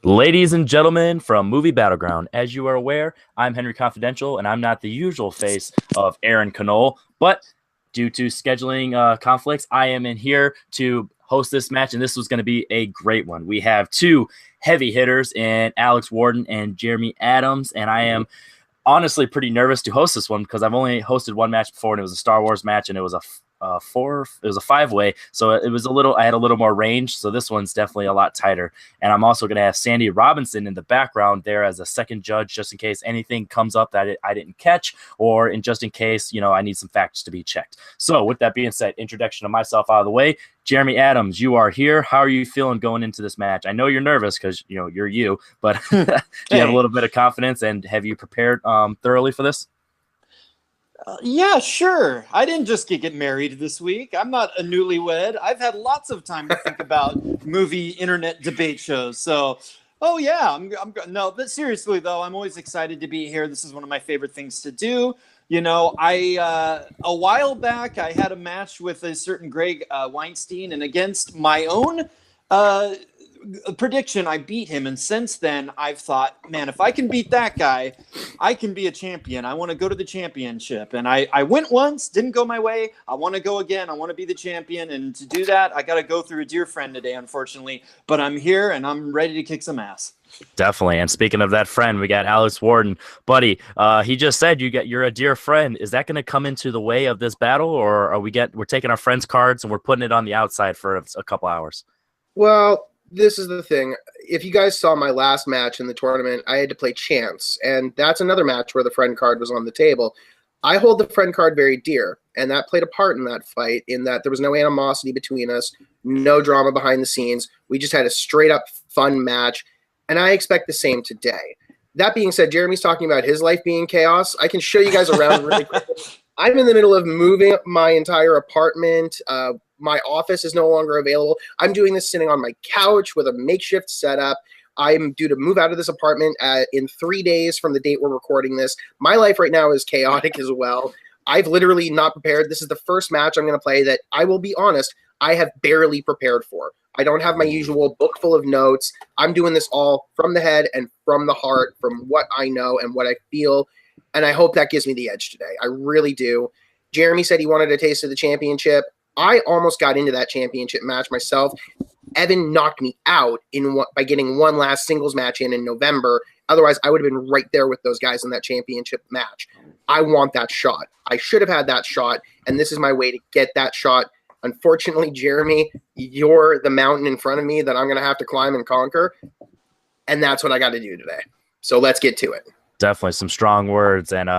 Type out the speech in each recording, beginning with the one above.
Ladies and gentlemen from Movie Battleground, as you are aware, I'm Henry Confidential, and I'm not the usual face of Aaron Canole, but due to scheduling conflicts, I am in here to host this match, and this was going to be a great one. We have two heavy hitters in Alex Worden and Jeremy Adams, and I am honestly pretty nervous to host this one because I've only hosted one match before, and it was a Star Wars match, and it was a it was a five-way, so it was I had a little more range, so this one's definitely a lot tighter. And I'm also going to have Sandy Robinson in the background there as a second judge, just in case anything comes up that I didn't catch, or just in case I need some facts to be checked. So with that being said, introduction of myself out of the way. Jeremy Adams, you are here. How are you feeling going into this match? I know you're nervous because you're you, but do you have a little bit of confidence, and have you prepared thoroughly for this? Yeah, sure. I didn't just get married this week. I'm not a newlywed. I've had lots of time to think about movie internet debate shows. So, oh yeah, no, but seriously though, I'm always excited to be here. This is one of my favorite things to do. I a while back I had a match with a certain Greg Weinstein, and against my own prediction, I beat him. And since then, I've thought, man, if I can beat that guy, I can be a champion. I want to go to the championship. And I went once, didn't go my way. I want to go again. I want to be the champion. And to do that, I got to go through a dear friend today, unfortunately. But I'm here and I'm ready to kick some ass. Definitely. And speaking of that friend, we got Alex Worden. Buddy, he just said you're a dear friend. Is that going to come into the way of this battle, or we're taking our friends' cards and we're putting it on the outside for a couple hours? Well, this is the thing. If you guys saw my last match in the tournament, I had to play Chance, and that's another match where the friend card was on the table. I hold the friend card very dear, and that played a part in that fight, in that there was no animosity between us, no drama behind the scenes. We just had a straight-up fun match, and I expect the same today. That being said, Jeremy's talking about his life being chaos. I can show you guys around really quickly. I'm in the middle of moving my entire apartment. My office is no longer available. I'm doing this sitting on my couch with a makeshift setup. I'm due to move out of this apartment in 3 days from the date we're recording this. My life right now is chaotic as well. I've literally not prepared. This is the first match I'm going to play that, I will be honest, I have barely prepared for. I don't have my usual book full of notes. I'm doing this all from the head and from the heart, from what I know and what I feel, and I hope that gives me the edge today. I really do. Jeremy said he wanted a taste of the championship. I almost got into that championship match myself. Evan knocked me out by getting one last singles match in November. Otherwise, I would have been right there with those guys in that championship match. I want that shot. I should have had that shot, and this is my way to get that shot. Unfortunately, Jeremy, you're the mountain in front of me that I'm going to have to climb and conquer, and that's what I got to do today. So let's get to it. Definitely some strong words, and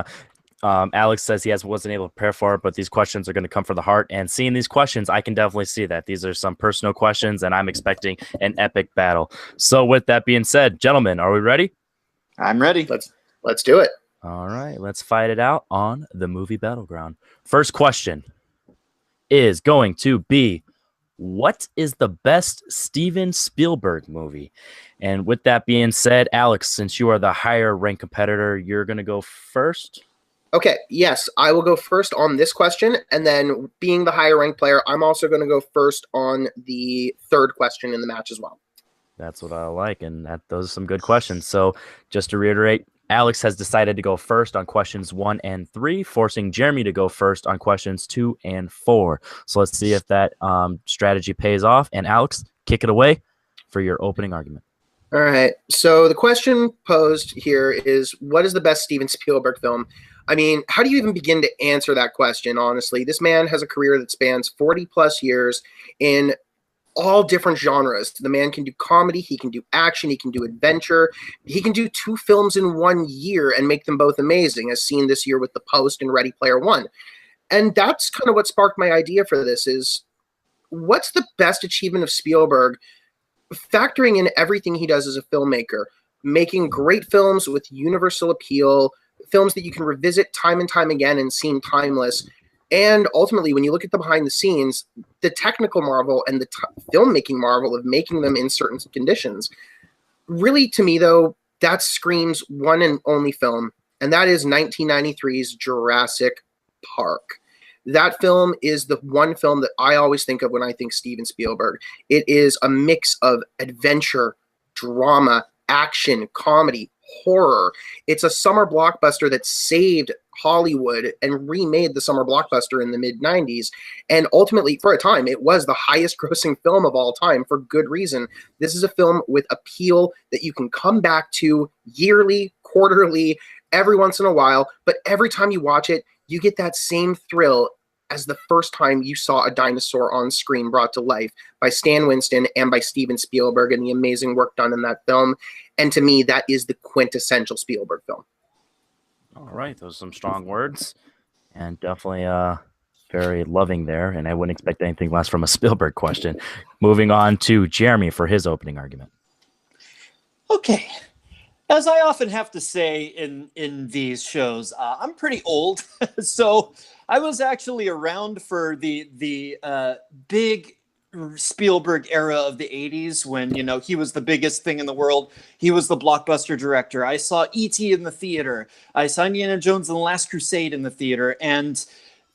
Alex says he wasn't able to prepare for it, but these questions are going to come from the heart. And seeing these questions, I can definitely see that these are some personal questions, and I'm expecting an epic battle. So with that being said, gentlemen, are we ready? I'm ready. Let's do it. All right, let's fight it out on the Movie Battleground. First question is going to be, what is the best Steven Spielberg movie? And with that being said, Alex, since you are the higher ranked competitor, you're going to go first. Okay, yes, I will go first on this question, and then being the higher ranked player, I'm also going to go first on the third question in the match as well. That's what I like, and those are some good questions. So just to reiterate, Alex has decided to go first on questions 1 and 3, forcing Jeremy to go first on questions 2 and 4. So let's see if that strategy pays off. And Alex, kick it away for your opening argument. All right, so the question posed here is, what is the best Steven Spielberg film? I mean, how do you even begin to answer that question, honestly? This man has a career that spans 40-plus years in all different genres. The man can do comedy, he can do action, he can do adventure. He can do 2 films in 1 year and make them both amazing, as seen this year with The Post and Ready Player One. And that's kind of what sparked my idea for this is, what's the best achievement of Spielberg, factoring in everything he does as a filmmaker, making great films with universal appeal, films that you can revisit time and time again and seem timeless. And ultimately, when you look at the behind the scenes, the technical marvel and the filmmaking marvel of making them in certain conditions, really, to me, though, that screams one and only film, and that is 1993's Jurassic Park. That film is the one film that I always think of when I think Steven Spielberg. It is a mix of adventure, drama, action, comedy, horror. It's a summer blockbuster that saved Hollywood and remade the summer blockbuster in the mid-90s. And ultimately, for a time, it was the highest grossing film of all time for good reason. This is a film with appeal that you can come back to yearly, quarterly, every once in a while. But every time you watch it, you get that same thrill as the first time you saw a dinosaur on screen brought to life by Stan Winston and by Steven Spielberg and the amazing work done in that film. And to me, that is the quintessential Spielberg film. All right, those are some strong words, and definitely very loving there, and I wouldn't expect anything less from a Spielberg question. Moving on to Jeremy for his opening argument. Okay. As I often have to say in these shows, I'm pretty old, so I was actually around for the big Spielberg era of the 80s when, you know, he was the biggest thing in the world. He was the blockbuster director. I saw E.T. in the theater. I saw Indiana Jones and the Last Crusade in the theater. And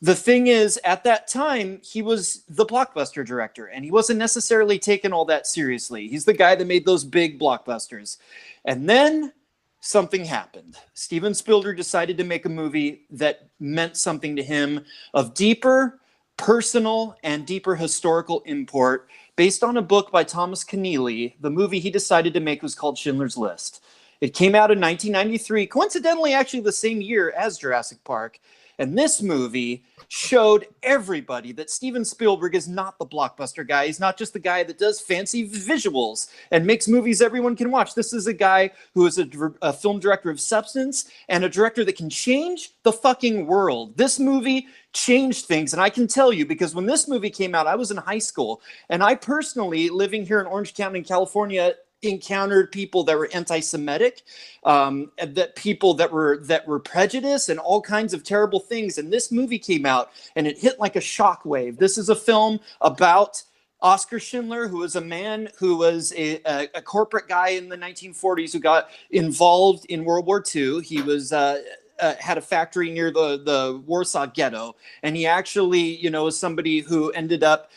the thing is, at that time, he was the blockbuster director, and he wasn't necessarily taken all that seriously. He's the guy that made those big blockbusters. And then something happened. Steven Spielberg decided to make a movie that meant something to him of deeper personal and deeper historical import based on a book by Thomas Keneally. The movie he decided to make was called Schindler's List. It came out in 1993, coincidentally actually the same year as Jurassic Park. And this movie showed everybody that Steven Spielberg is not the blockbuster guy. He's not just the guy that does fancy visuals and makes movies everyone can watch. This is a guy who is a film director of substance and a director that can change the fucking world. This movie changed things. And I can tell you, because when this movie came out, I was in high school. And I personally, living here in Orange County, California, encountered people that were anti-Semitic, that people that were prejudiced and all kinds of terrible things. And this movie came out and it hit like a shockwave. This is a film about Oskar Schindler, who was a man who was a corporate guy in the 1940s who got involved in World War II. He was had a factory near the Warsaw Ghetto, and he actually, you know, was somebody who ended up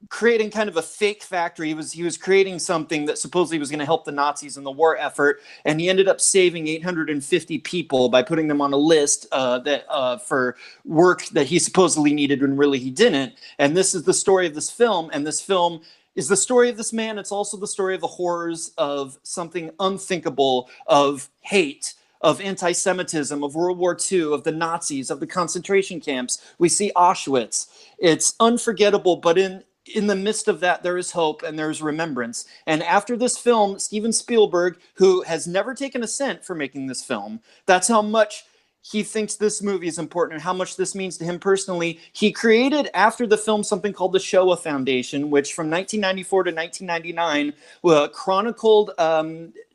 creating kind of a fake factory. He was creating something that supposedly was going to help the Nazis in the war effort, and he ended up saving 850 people by putting them on a list for work that he supposedly needed when really he didn't. And this is the story of this film, and this film is the story of this man. It's also the story of the horrors of something unthinkable, of hate, of anti-Semitism, of World War II, of the Nazis, of the concentration camps. We see Auschwitz. It's unforgettable, but in the midst of that, there is hope and there is remembrance. And after this film, Steven Spielberg, who has never taken a cent for making this film, that's how much he thinks this movie is important and how much this means to him personally. He created, after the film, something called the Shoah Foundation, which from 1994 to 1999 chronicled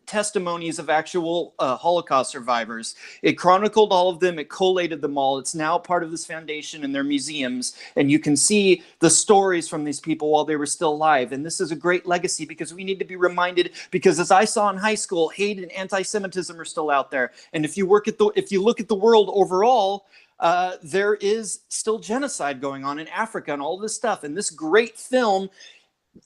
testimonies of actual Holocaust survivors. It chronicled all of them. It collated them all. It's now part of this foundation in their museums. And you can see the stories from these people while they were still alive. And this is a great legacy because we need to be reminded, because as I saw in high school, hate and anti-Semitism are still out there. And if you look at the world overall, there is still genocide going on in Africa and all this stuff. And this great film,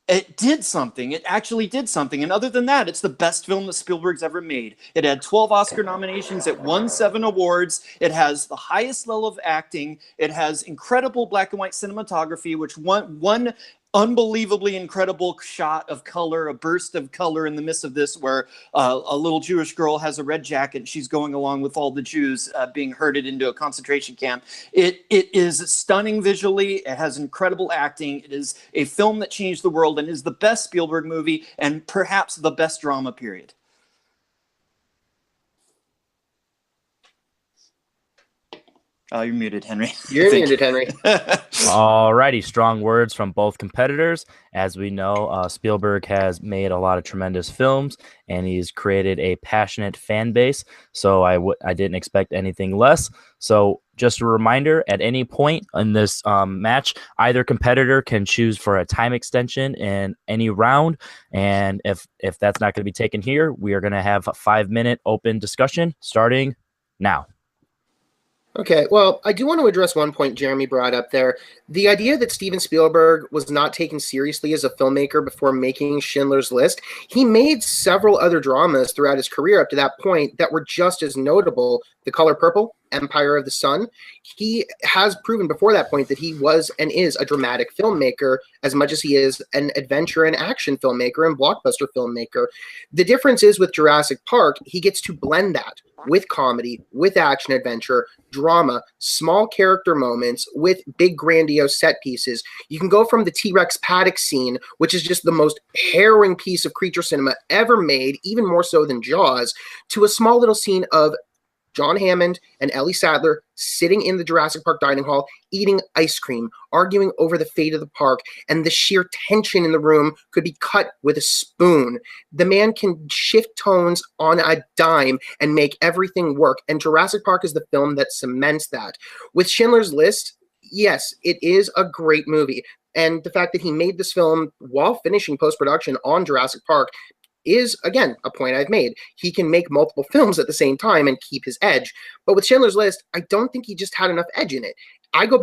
it did something. It actually did something. And other than that, it's the best film that Spielberg's ever made. It had 12 Oscar nominations. It won 7 awards. It has the highest level of acting. It has incredible black and white cinematography, which one unbelievably incredible shot of color, a burst of color in the midst of this, where a little Jewish girl has a red jacket. She's going along with all the Jews being herded into a concentration camp. It is stunning visually. It has incredible acting. It is a film that changed the world and is the best Spielberg movie and perhaps the best drama, period. Oh, you're muted, Henry. You're muted, Henry. All righty, strong words from both competitors. As we know, Spielberg has made a lot of tremendous films, and he's created a passionate fan base. So I didn't expect anything less. So just a reminder, at any point in this match, either competitor can choose for a time extension in any round. And if that's not going to be taken here, we are going to have a 5-minute open discussion starting now. Okay, well, I do want to address one point Jeremy brought up there. The idea that Steven Spielberg was not taken seriously as a filmmaker before making Schindler's List, he made several other dramas throughout his career up to that point that were just as notable. The Color Purple, Empire of the Sun. He has proven before that point that he was and is a dramatic filmmaker as much as he is an adventure and action filmmaker and blockbuster filmmaker. The difference is with Jurassic Park, he gets to blend that with comedy, with action adventure, drama, small character moments, with big grandiose set pieces. You can go from the T-Rex paddock scene, which is just the most harrowing piece of creature cinema ever made, even more so than Jaws, to a small little scene of John Hammond and Ellie Sattler sitting in the Jurassic Park dining hall, eating ice cream, arguing over the fate of the park, and the sheer tension in the room could be cut with a spoon. The man can shift tones on a dime and make everything work, and Jurassic Park is the film that cements that. With Schindler's List, yes, it is a great movie, and the fact that he made this film while finishing post-production on Jurassic Park is, again, a point I've made. He can make multiple films at the same time and keep his edge. But with Schindler's List, I don't think he just had enough edge in it. I don't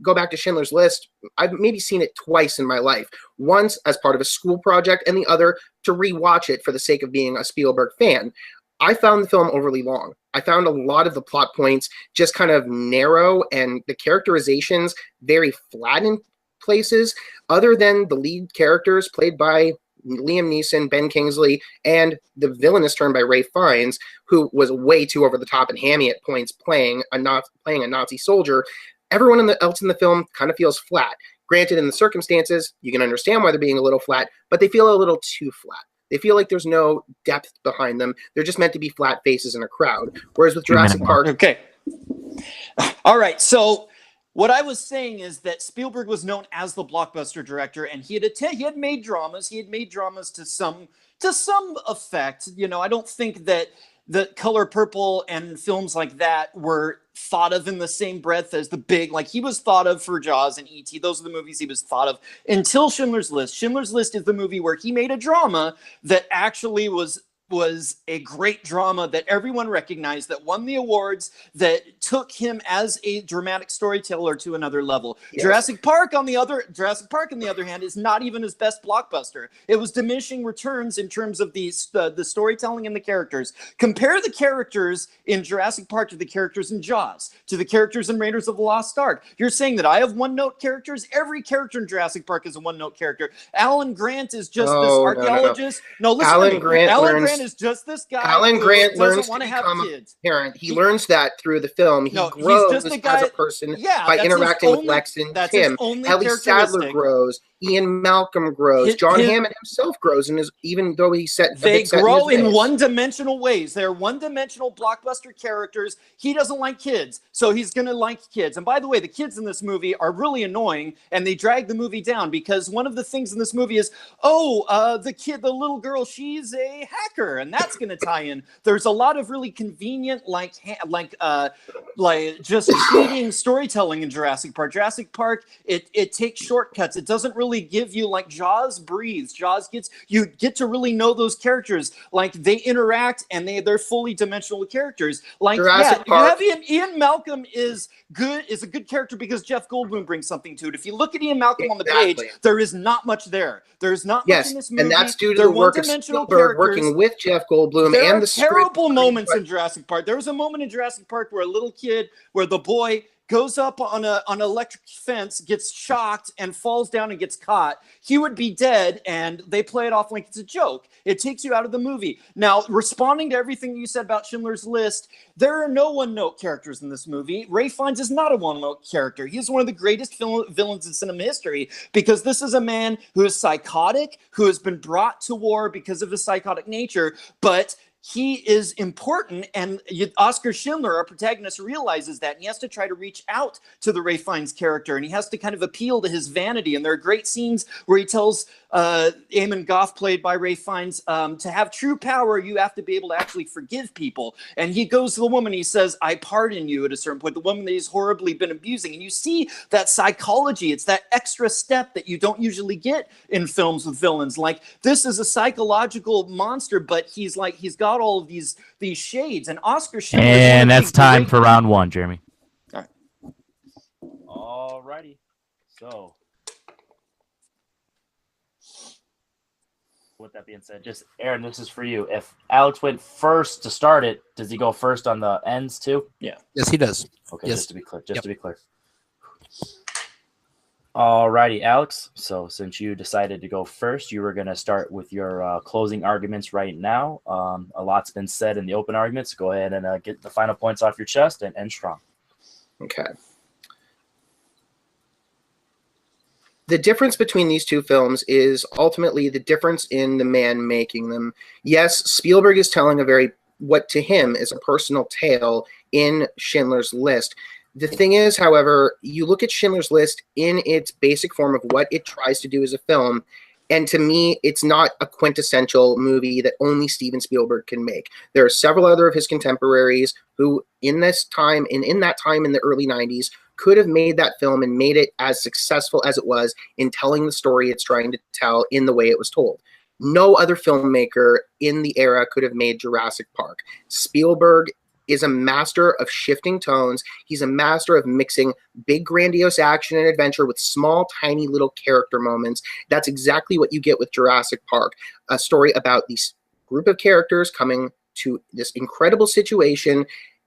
go back to Schindler's List. I've maybe seen it twice in my life. Once as part of a school project and the other to rewatch it for the sake of being a Spielberg fan. I found the film overly long. I found a lot of the plot points just kind of narrow and the characterizations very flat in places, other than the lead characters played by Liam Neeson, Ben Kingsley, and the villainous turn by Ralph Fiennes, who was way too over the top and hammy at points playing a Nazi soldier. Everyone else in the film kind of feels flat. Granted, in the circumstances, you can understand why they're being a little flat, but they feel a little too flat. They feel like there's no depth behind them. They're just meant to be flat faces in a crowd. Whereas with Jurassic Park... Okay. All right, so... what I was saying is that Spielberg was known as the blockbuster director, and he had made dramas. He had made dramas to some effect. You know, I don't think that The Color Purple and films like that were thought of in the same breath as the big, like he was thought of for Jaws and E.T. Those are the movies he was thought of until Schindler's List. Schindler's List is the movie where he made a drama that actually was a great drama that everyone recognized, that won the awards, that took him as a dramatic storyteller to another level. Yes. Jurassic Park, on the other hand, is not even his best blockbuster. It was diminishing returns in terms of the storytelling and the characters. Compare the characters in Jurassic Park to the characters in Jaws, to the characters in Raiders of the Lost Ark. You're saying that I have one-note characters? Every character in Jurassic Park is a one-note character. Alan Grant is just this archaeologist. No, listen to me. Alan Grant is just this guy. Alan Grant learns to become a parent. He learns that through the film. He grows as a person by interacting with Lex and Tim. Ellie Sattler grows. Ian Malcolm grows. John Hammond himself grows, and even though he set they grow in one-dimensional ways. They're one-dimensional blockbuster characters. He doesn't like kids, so he's going to like kids. And by the way, the kids in this movie are really annoying, and they drag the movie down because one of the things in this movie is, the little girl, she's a hacker, and that's going to tie in. There's a lot of really convenient, just cheating storytelling in Jurassic Park. Jurassic Park, it takes shortcuts. It doesn't really give you, like, Jaws breathes. Jaws you get to really know those characters. Like, they interact and they're fully dimensional characters. Like, Jurassic Park. You have Ian Malcolm is a good character because Jeff Goldblum brings something to it. If you look at Ian Malcolm on the page, there is not much there. There's not much in this movie. And that's due to the work of Spielberg working with Jeff Goldblum and the script. There are terrible moments in Jurassic Park. There was a moment in Jurassic Park where a little kid, where the boy goes up on an electric fence, gets shocked, and falls down and gets caught. He would be dead, and they play it off like it's a joke. It takes you out of the movie. Now, responding to everything you said about Schindler's List, there are no one-note characters in this movie. Ralph Fiennes is not a one-note character. He's one of the greatest villains in cinema history because this is a man who is psychotic, who has been brought to war because of his psychotic nature, but he is important, and Oscar Schindler, our protagonist, realizes that, and he has to try to reach out to the Ralph Fiennes character, and he has to kind of appeal to his vanity, and there are great scenes where he tells Eamon Goff, played by Ralph Fiennes, to have true power, you have to be able to actually forgive people, and he goes to the woman, he says, I pardon you at a certain point, the woman that he's horribly been abusing, and you see that psychology, it's that extra step that you don't usually get in films with villains, like, this is a psychological monster, but he's got out all of these shades. And Oscar Schindler, And that's time for round one, Jeremy. All right. All righty. So, with that being said, just Aaron, this is for you. If Alex went first to start it, does he go first on the ends too? Yeah. Yes, he does. Okay, Yes. just to be clear. To be clear. All righty, Alex. So since you decided to go first, you were going to start with your closing arguments right now. A lot's been said in the open arguments. Go ahead and get the final points off your chest and end strong. Okay. The difference between these two films is ultimately the difference in the man making them. Yes, Spielberg is telling what to him is a personal tale in Schindler's List. The thing is, however, you look at Schindler's List in its basic form of what it tries to do as a film, and to me, it's not a quintessential movie that only Steven Spielberg can make. There are several other of his contemporaries who, in that time in the early 90s, could have made that film and made it as successful as it was in telling the story it's trying to tell in the way it was told. No other filmmaker in the era could have made Jurassic Park. Spielberg is a master of shifting tones. He's a master of mixing big, grandiose action and adventure with small, tiny little character moments. That's exactly what you get with Jurassic Park, a story about this group of characters coming to this incredible situation,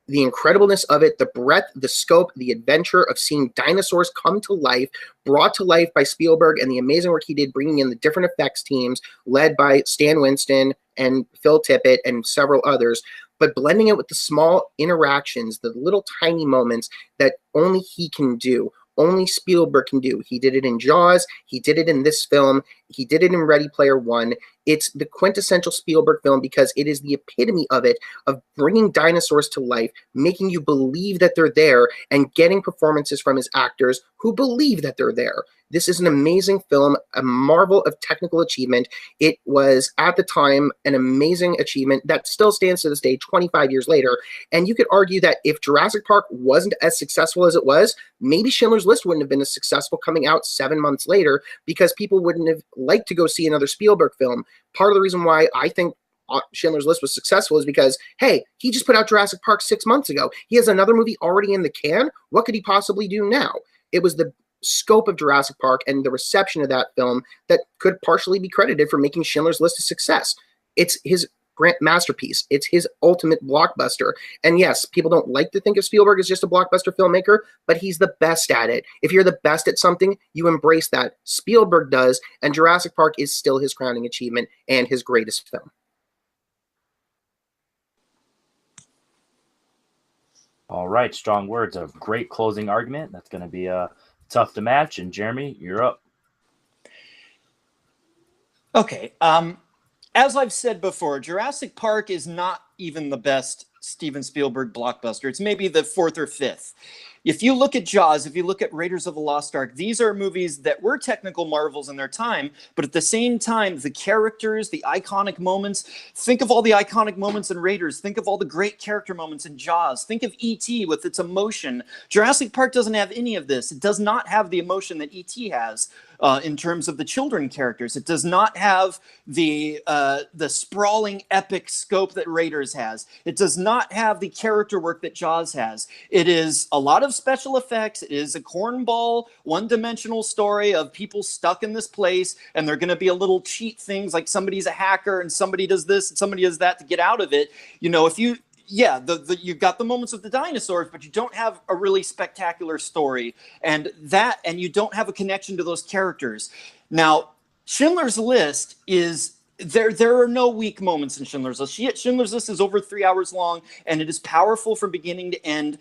the incredibleness of it, the breadth, the scope, the adventure of seeing dinosaurs come to life, brought to life by Spielberg, and the amazing work he did bringing in the different effects teams led by Stan Winston and Phil Tippett and several others, but blending it with the small interactions, the little tiny moments that only he can do, only Spielberg can do. He did it in Jaws. He did it in this film. He did it in Ready Player One. It's the quintessential Spielberg film because it is the epitome of it, of bringing dinosaurs to life, making you believe that they're there, and getting performances from his actors who believe that they're there. This is an amazing film, a marvel of technical achievement. It was, at the time, an amazing achievement that still stands to this day, 25 years later. And you could argue that if Jurassic Park wasn't as successful as it was, maybe Schindler's List wouldn't have been as successful coming out 7 months later because people wouldn't have liked to go see another Spielberg film. Part of the reason why I think Schindler's List was successful is because, hey, he just put out Jurassic Park 6 months ago. He has another movie already in the can. What could he possibly do now? It was the scope of Jurassic Park and the reception of that film that could partially be credited for making Schindler's List a success. It's his grand masterpiece. It's his ultimate blockbuster. And yes, people don't like to think of Spielberg as just a blockbuster filmmaker, but he's the best at it. If you're the best at something, you embrace that. Spielberg does, and Jurassic Park is still his crowning achievement and his greatest film. All right, strong words of great closing argument. That's going to be tough to match. And Jeremy, you're up. Okay. As I've said before, Jurassic Park is not even the best Steven Spielberg blockbuster. It's maybe the fourth or fifth. If you look at Jaws, if you look at Raiders of the Lost Ark, these are movies that were technical marvels in their time, but at the same time, the characters, the iconic moments, think of all the iconic moments in Raiders, think of all the great character moments in Jaws, think of E.T. with its emotion. Jurassic Park doesn't have any of this. It does not have the emotion that E.T. has. In terms of the children characters, it does not have the sprawling epic scope that Raiders has. It does not have the character work that Jaws has. It is a lot of special effects. It is a cornball, one-dimensional story of people stuck in this place, and they're going to be a little cheat things like somebody's a hacker and somebody does this and somebody does that to get out of it. You know, if you you've got the moments with the dinosaurs, but you don't have a really spectacular story, and you don't have a connection to those characters. Now, Schindler's List is there are no weak moments in Schindler's List. Schindler's List is over 3 hours long, and it is powerful from beginning to end.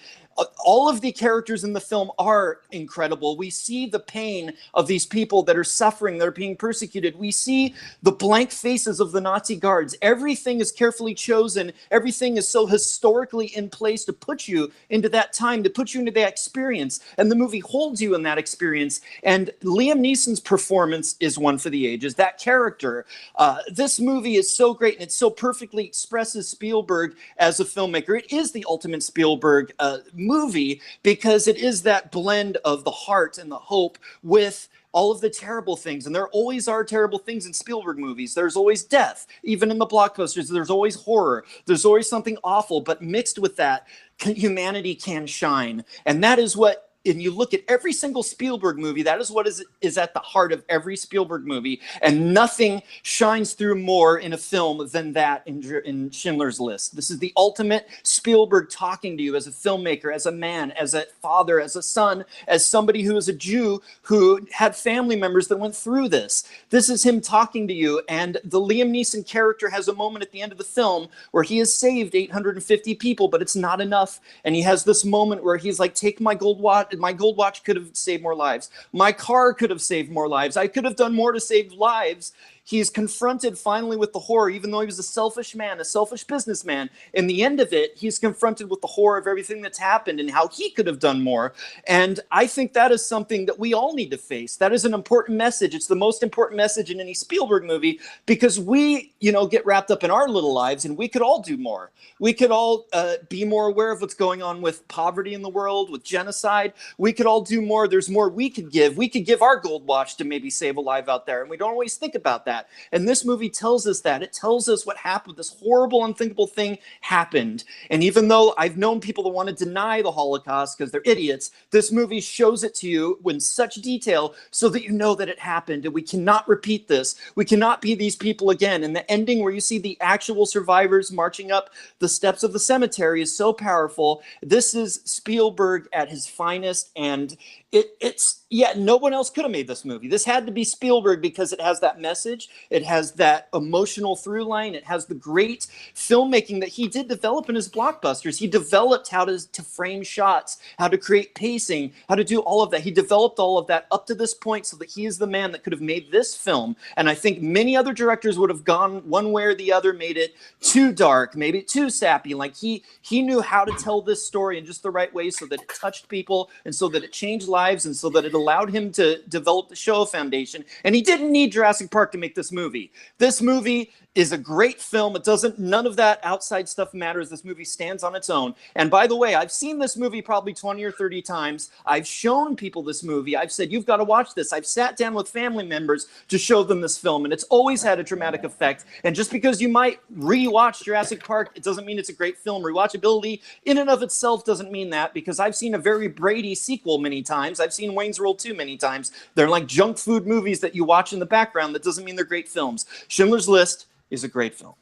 All of the characters in the film are incredible. We see the pain of these people that are suffering, that are being persecuted. We see the blank faces of the Nazi guards. Everything is carefully chosen. Everything is so historically in place to put you into that time, to put you into that experience. And the movie holds you in that experience. And Liam Neeson's performance is one for the ages. That character, this movie is so great, and it so perfectly expresses Spielberg as a filmmaker. It is the ultimate Spielberg movie because it is that blend of the heart and the hope with all of the terrible things. And there always are terrible things in Spielberg movies. There's always death. Even in the blockbusters, there's always horror. There's always something awful. But mixed with that, humanity can shine. And that is what, and you look at every single Spielberg movie, that is what is at the heart of every Spielberg movie. And nothing shines through more in a film than that in Schindler's List. This is the ultimate Spielberg talking to you as a filmmaker, as a man, as a father, as a son, as somebody who is a Jew who had family members that went through this. This is him talking to you. And the Liam Neeson character has a moment at the end of the film where he has saved 850 people, but it's not enough. And he has this moment where he's like, take my gold watch. My gold watch could have saved more lives. My car could have saved more lives. I could have done more to save lives. He's confronted finally with the horror, even though he was a selfish man, a selfish businessman. In the end of it, he's confronted with the horror of everything that's happened and how he could have done more. And I think that is something that we all need to face. That is an important message. It's the most important message in any Spielberg movie, because we, get wrapped up in our little lives, and we could all do more. We could all be more aware of what's going on with poverty in the world, with genocide. We could all do more. There's more we could give. We could give our gold watch to maybe save a life out there, and we don't always think about that. And this movie tells us that. It tells us what happened. This horrible, unthinkable thing happened. And even though I've known people that want to deny the Holocaust because they're idiots, this movie shows it to you in such detail so that you know that it happened. And we cannot repeat this. We cannot be these people again. And the ending where you see the actual survivors marching up the steps of the cemetery is so powerful. This is Spielberg at his finest. And no one else could have made this movie. This had to be Spielberg because it has that message. It has that emotional through line. It has the great filmmaking that he did develop in his blockbusters. He developed how to frame shots, how to create pacing, how to do all of that. He developed all of that up to this point so that he is the man that could have made this film. And I think many other directors would have gone one way or the other, made it too dark, maybe too sappy. Like he knew how to tell this story in just the right way so that it touched people and so that it changed lives and so that it allowed him to develop the show foundation. And he didn't need Jurassic Park to make this movie. This movie is a great film. None of that outside stuff matters. This movie stands on its own. And by the way, I've seen this movie probably 20 or 30 times. I've shown people this movie. I've said, you've got to watch this. I've sat down with family members to show them this film, and it's always had a dramatic effect. And just because you might rewatch Jurassic Park, it doesn't mean it's a great film. Rewatchability in and of itself doesn't mean that, because I've seen a very Brady sequel many times. I've seen Wayne's World 2 many times. They're like junk food movies that you watch in the background. That doesn't mean they're great films. Schindler's List is a great film.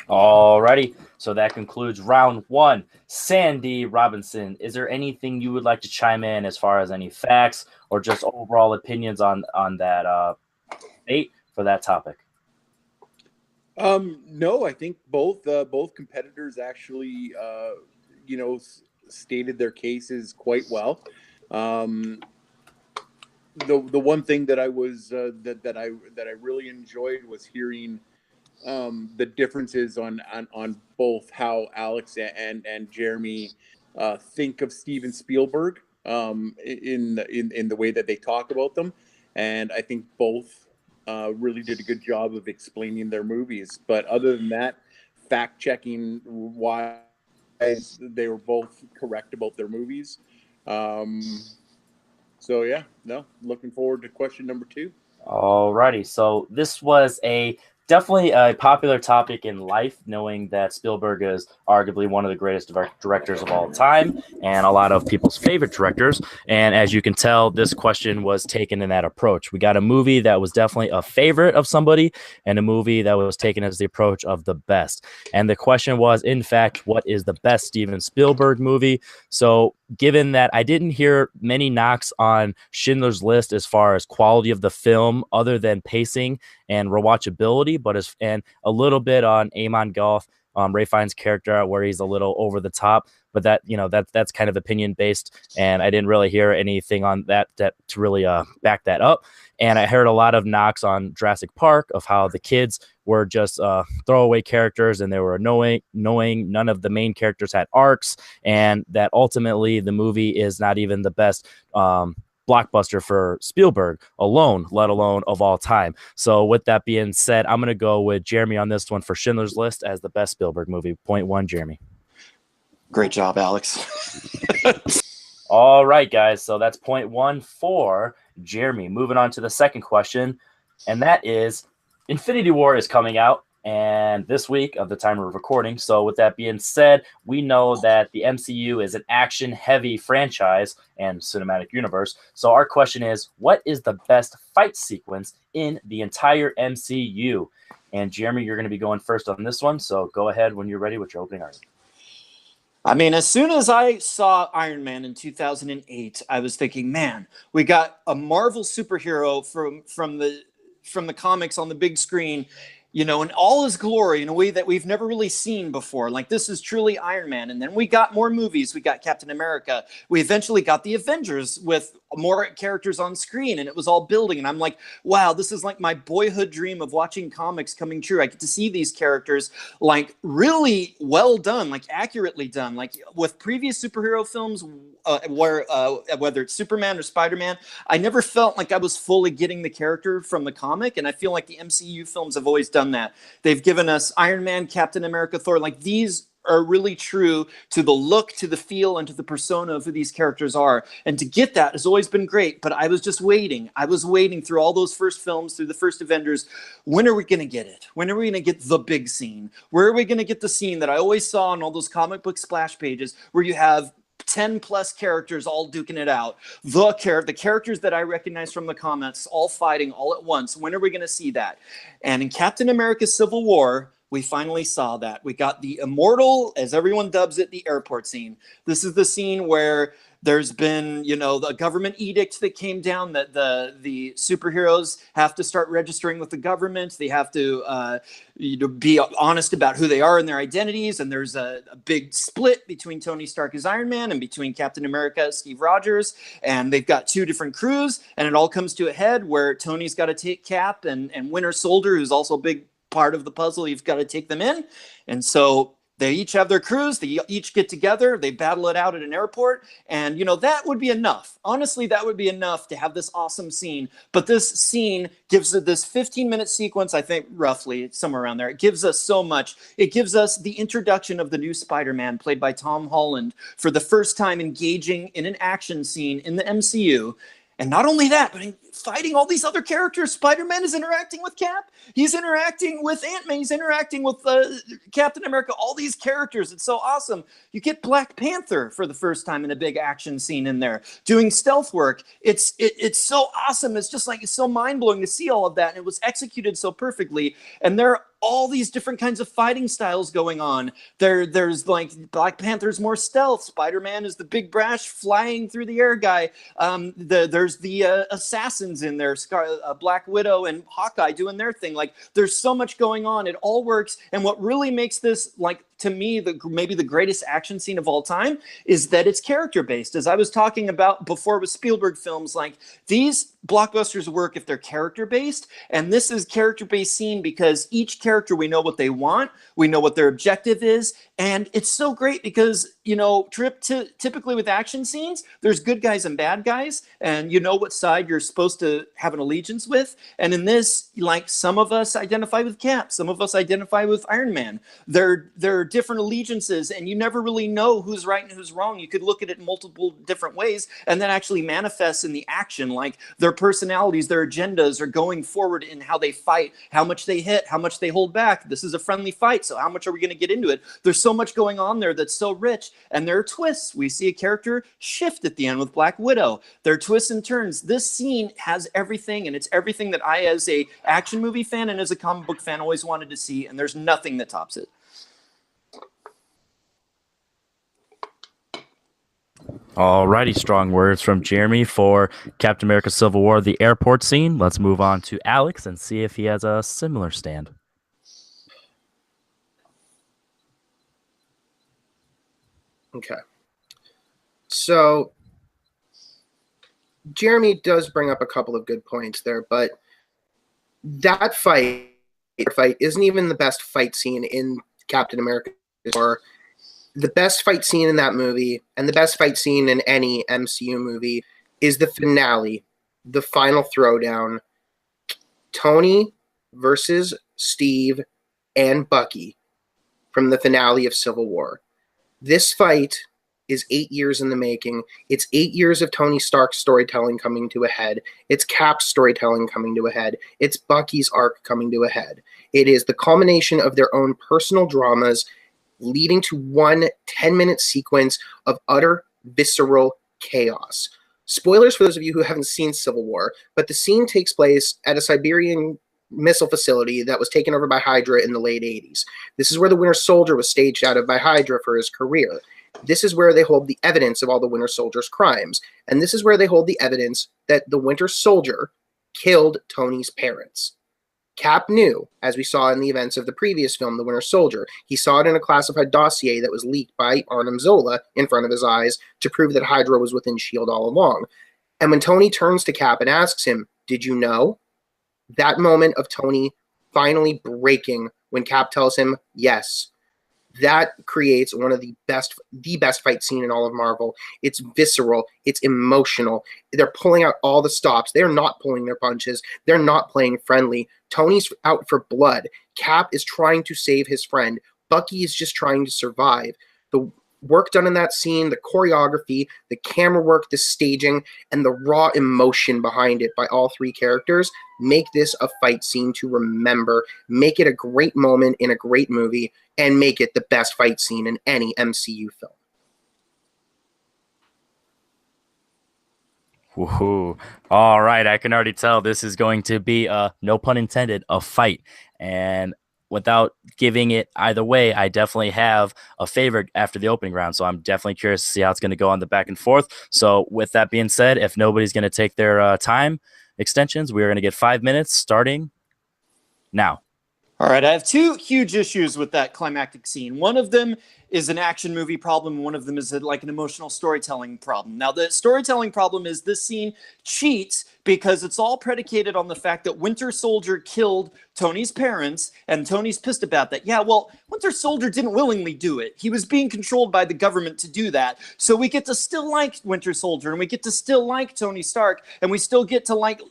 Alrighty, so that concludes round one. Sandy Robinson, is there anything you would like to chime in as far as any facts or just overall opinions on that debate for that topic? No, I think both competitors actually, stated their cases quite well. The one thing that I was that I really enjoyed was hearing the differences on both how Alex and Jeremy think of Steven Spielberg in the way that they talk about them, and I think both really did a good job of explaining their movies. But other than that, fact checking why they were both correct about their movies. So yeah, looking forward to question number 2. Alrighty, so this was definitely a popular topic in life, knowing that Spielberg is arguably one of the greatest directors of all time and a lot of people's favorite directors. And as you can tell, this question was taken in that approach. We got a movie that was definitely a favorite of somebody and a movie that was taken as the approach of the best. And the question was, in fact, what is the best Steven Spielberg movie? So given that I didn't hear many knocks on Schindler's List as far as quality of the film other than pacing and rewatchability, and a little bit on Amon Golf, Ray Fiennes' character, where he's a little over the top, but that's kind of opinion based, and I didn't really hear anything on that to really back that up. And I heard a lot of knocks on Jurassic Park of how the kids were just throwaway characters and they were annoying. None of the main characters had arcs, and that ultimately the movie is not even the best blockbuster for Spielberg alone, let alone of all time. So with that being said, I'm going to go with Jeremy on this one for Schindler's List as the best Spielberg movie. Point 1, Jeremy. Great job, Alex. All right, guys. So that's point one for Jeremy. Moving on to the second question, and that is Infinity War is coming out and this week of the time of recording. So with that being said, we know that the MCU is an action-heavy franchise and cinematic universe. So our question is, what is the best fight sequence in the entire MCU? And Jeremy, you're going to be going first on this one. So go ahead when you're ready with your opening argument. I mean, as soon as I saw Iron Man in 2008, I was thinking, man, we got a Marvel superhero from the comics on the big screen, you know, in all his glory in a way that we've never really seen before. Like, this is truly Iron Man. And then we got more movies. We got Captain America. We eventually got the Avengers with more characters on screen, and it was all building. And I'm like, wow, this is like my boyhood dream of watching comics coming true. I get to see these characters like really well done, like accurately done. Like with previous superhero films, whether it's Superman or Spider-Man, I never felt like I was fully getting the character from the comic. And I feel like the MCU films have always done that. They've given us Iron Man, Captain America, Thor. Like, these are really true to the look, to the feel, and to the persona of who these characters are. And to get that has always been great. But I was just waiting. I was waiting through all those first films, through the first Avengers. When are we going to get it? When are we going to get the big scene? Where are we going to get the scene that I always saw on all those comic book splash pages where you have 10 plus characters all duking it out? The characters that I recognize from the comics all fighting all at once. When are we going to see that? And in Captain America Civil War, we finally saw that. We got the immortal, as everyone dubs it, the airport scene. This is the scene where there's been, you know, the government edict that came down that the superheroes have to start registering with the government. They have to be honest about who they are and their identities. And there's a big split between Tony Stark as Iron Man and between Captain America, Steve Rogers. And they've got two different crews. And it all comes to a head where Tony's got to take Cap and Winter Soldier, who's also a big part of the puzzle. You've got to take them in. And so they each have their crews. They each get together. They battle it out at an airport. And, you know, that would be enough. Honestly, that would be enough to have this awesome scene. But this scene gives it this 15-minute sequence, I think, roughly, somewhere around there. It gives us so much. It gives us the introduction of the new Spider-Man, played by Tom Holland, for the first time engaging in an action scene in the MCU. And not only that, but fighting all these other characters. Spider-Man is interacting with Cap. He's interacting with Ant-Man. He's interacting with Captain America. All these characters. It's so awesome. You get Black Panther for the first time in a big action scene in there, doing stealth work. It's so awesome. It's just like, it's so mind-blowing to see all of that. And it was executed so perfectly. And there are all these different kinds of fighting styles going on. There's like Black Panther's more stealth. Spider-Man is the big brash flying through the air guy. There's the assassins in there, Black Widow and Hawkeye doing their thing. Like, there's so much going on. It all works. And what really makes this, like, to me, maybe the greatest action scene of all time is that it's character based. As I was talking about before with Spielberg films, like, these blockbusters work if they're character based, and this is character based scene because each character, we know what they want, we know what their objective is, and it's so great because, you know, typically with action scenes, there's good guys and bad guys, and you know what side you're supposed to have an allegiance with. And in this, like, some of us identify with Cap, some of us identify with Iron Man. There are different allegiances, and you never really know who's right and who's wrong. You could look at it in multiple different ways, and then actually manifests in the action. Like, their personalities, their agendas are going forward in how they fight, how much they hit, how much they hold back. This is a friendly fight, so how much are we going to get into it? There's so much going on there that's so rich, and there are twists. We see a character shift at the end with Black Widow. There are twists and turns. This scene has everything, and it's everything that I, as a action movie fan and as a comic book fan, always wanted to see, and there's nothing that tops it. Alrighty, strong words from Jeremy for Captain America Civil War, the airport scene. Let's move on to Alex and see if he has a similar stand. Okay. So Jeremy does bring up a couple of good points there, but that fight isn't even the best fight scene in Captain America, or the best fight scene in that movie, and the best fight scene in any MCU movie, is the finale, the final throwdown, Tony versus Steve and Bucky from the finale of Civil War. This fight is 8 years in the making. It's 8 years of Tony Stark's storytelling coming to a head. It's Cap's storytelling coming to a head. It's Bucky's arc coming to a head. It is the culmination of their own personal dramas leading to one 10-minute sequence of utter visceral chaos. Spoilers for those of you who haven't seen Civil War, but the scene takes place at a Siberian missile facility that was taken over by Hydra in the late 80s. This is where the Winter Soldier was staged out of by Hydra for his career. This is where they hold the evidence of all the Winter Soldier's crimes. And this is where they hold the evidence that the Winter Soldier killed Tony's parents. Cap knew, as we saw in the events of the previous film, The Winter Soldier. He saw it in a classified dossier that was leaked by Arnim Zola in front of his eyes to prove that Hydra was within S.H.I.E.L.D. all along. And when Tony turns to Cap and asks him, "Did you know?" That moment of Tony finally breaking when Cap tells him, "Yes." That creates one of the best fight scene in all of Marvel. It's visceral. It's emotional. They're pulling out all the stops. They're not pulling their punches. They're not playing friendly. Tony's out for blood. Cap is trying to save his friend. Bucky is just trying to survive. The work done in that scene, the choreography, the camera work, the staging, and the raw emotion behind it by all three characters make this a fight scene to remember, make it a great moment in a great movie, and make it the best fight scene in any MCU film. Woohoo. All right, I can already tell this is going to be, no pun intended, a fight. And without giving it either way, I definitely have a favorite after the opening round. So I'm definitely curious to see how it's going to go on the back and forth. So with that being said, if nobody's going to take their time extensions, we're going to get 5 minutes starting now. All right, I have two huge issues with that climactic scene. One of them is an action movie problem. One of them is like an emotional storytelling problem. Now, the storytelling problem is this scene cheats because it's all predicated on the fact that Winter Soldier killed Tony's parents, and Tony's pissed about that. Yeah, well, Winter Soldier didn't willingly do it. He was being controlled by the government to do that. So we get to still like Winter Soldier, and we get to still like Tony Stark, and we still get to like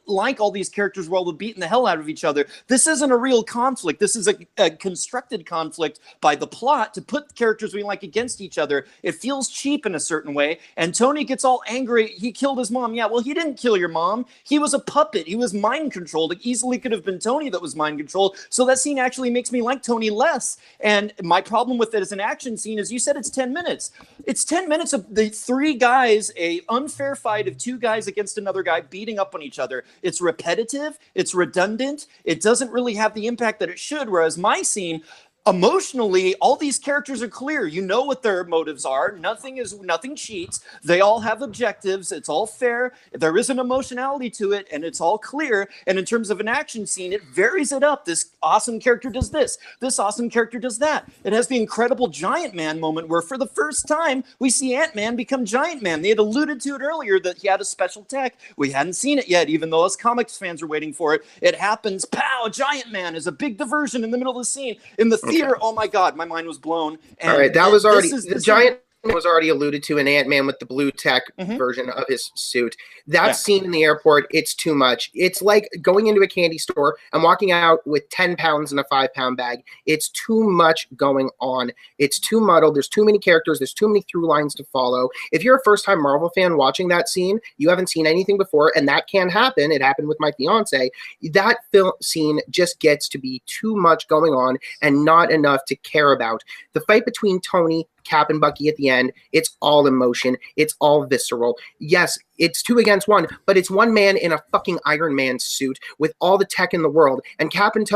all these characters while we're beating the hell out of each other. This isn't a real conflict. This is a constructed conflict by the plot to put characters we like against each other. It feels cheap in a certain way, and Tony gets all angry. He killed his mom. Yeah, well, he didn't kill your mom. He was a puppet. He was mind controlled. It easily could have been Tony that was mind controlled. So that scene actually makes me like Tony less. And my problem with it as an action scene is, you said it's 10 minutes. It's 10 minutes of the three guys, a unfair fight of two guys against another guy beating up on each other. It's repetitive. It's redundant. It doesn't really have the impact that it should. Whereas my scene, emotionally, all these characters are clear. You know what their motives are. Nothing cheats. They all have objectives. It's all fair. There is an emotionality to it, and it's all clear. And in terms of an action scene, it varies it up. This awesome character does this. This awesome character does that. It has the incredible Giant Man moment where, for the first time, we see Ant-Man become Giant Man. They had alluded to it earlier that he had a special tech. We hadn't seen it yet, even though us comics fans are waiting for it. It happens. Pow! Giant Man is a big diversion in the middle of the scene. In the theater, oh my God, my mind was blown. And all right, that was already the Giant was already alluded to in Ant-Man with the blue tech version of his suit. That scene in the airport, it's too much. It's like going into a candy store and walking out with 10 pounds in a 5-pound bag. It's too much going on. It's too muddled. There's too many characters. There's too many through lines to follow. If you're a first-time Marvel fan watching that scene, you haven't seen anything before, and that can happen. It happened with my fiance. That scene just gets to be too much going on and not enough to care about. The fight between Tony, Cap, and Bucky at the end, it's all emotion. It's all visceral. Yes, it's 2 against 1, but it's one man in a fucking Iron Man suit with all the tech in the world. And Cap and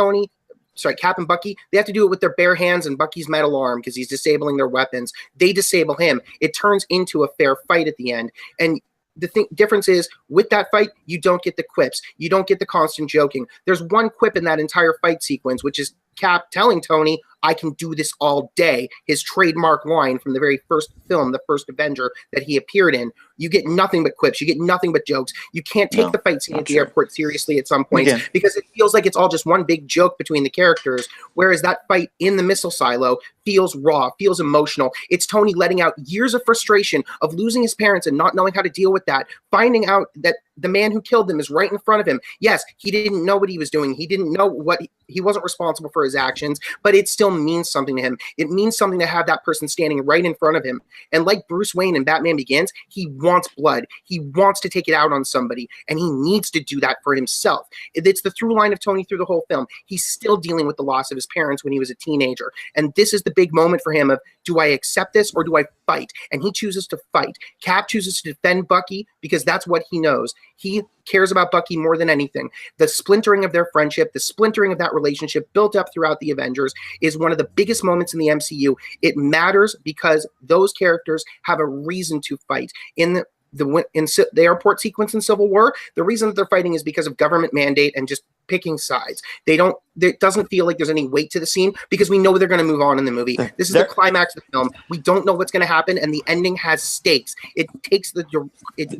Bucky, they have to do it with their bare hands and Bucky's metal arm because he's disabling their weapons. They disable him. It turns into a fair fight at the end. And the difference is, with that fight, you don't get the quips. You don't get the constant joking. There's one quip in that entire fight sequence, which is Cap telling Tony, "I can do this all day," his trademark line from the very first film, the first Avenger that he appeared in. You get nothing but quips. You get nothing but jokes. You can't take the fight scene at the airport seriously at some points because it feels like it's all just one big joke between the characters, whereas that fight in the missile silo feels raw, feels emotional. It's Tony letting out years of frustration of losing his parents and not knowing how to deal with that, finding out that the man who killed them is right in front of him. Yes, he didn't know what he was doing. He didn't know he wasn't responsible for his actions, but it still means something to him. It means something to have that person standing right in front of him. And like Bruce Wayne in Batman Begins, he wants blood. He wants to take it out on somebody, and he needs to do that for himself. It's the through line of Tony through the whole film. He's still dealing with the loss of his parents when he was a teenager. And this is the big moment for him of, do I accept this or do I fight? And he chooses to fight. Cap chooses to defend Bucky because that's what he knows. He cares about Bucky more than anything. The splintering of their friendship, the splintering of that relationship built up throughout the Avengers is one of the biggest moments in the MCU. It matters because those characters have a reason to fight. In the airport sequence in Civil War, the reason that they're fighting is because of government mandate and just picking sides. It doesn't feel like there's any weight to the scene because we know they're going to move on in the movie. This is the climax of the film. We don't know what's going to happen, and the ending has stakes. It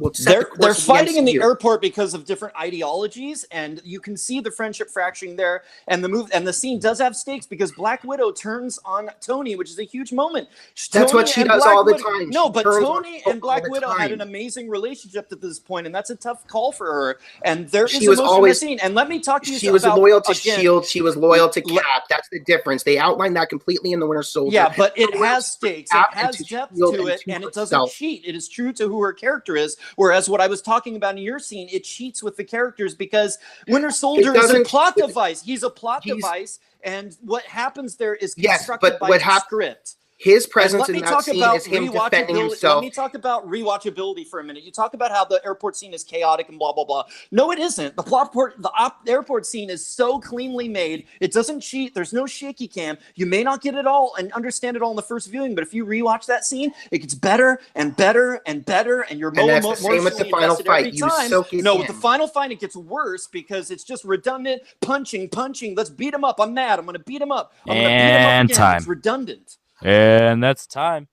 will set the They're course fighting of the in the MCU. airport because of different ideologies, and you can see the friendship fracturing there. And the scene does have stakes because Black Widow turns on Tony, which is a huge moment. That's what she does all the time. No, She but turns Tony on and Black all the Widow had time. an amazing relationship at this point, and that's a tough call for her. And there is She was emotion in always- the scene. And let me talk to you She was about, loyal to again, S.H.I.E.L.D. She was loyal to Cap. That's the difference. They outlined that completely in The Winter Soldier. Yeah, but it Loyal has to stakes. Cap It has and to depth S.H.I.E.L.D. to it, to and it doesn't herself. cheat. It is true to who her character is. Whereas what I was talking about in your scene, it cheats with the characters because Winter Soldier is a doesn't plot cheat with- device. He's a plot he's- device, and what happens there is Yes, constructed but by what the hap- script. His And presence let me in that talk scene about is him defending rewatchability. himself. Let me talk about rewatchability for a minute. You talk about how the airport scene is chaotic and blah blah blah. No, it isn't. The airport scene is so cleanly made. It doesn't cheat. There's no shaky cam. You may not get it all and understand it all in the first viewing, but if you rewatch that scene, it gets better and better and better, and you're And that's the same with the final invested fight. every You time. soak it No, with the in. final fight, it gets worse because it's just redundant punching. Let's beat him up. I'm mad. I'm going to beat him up. I'm going to beat him up And again. time. It's redundant. And that's time.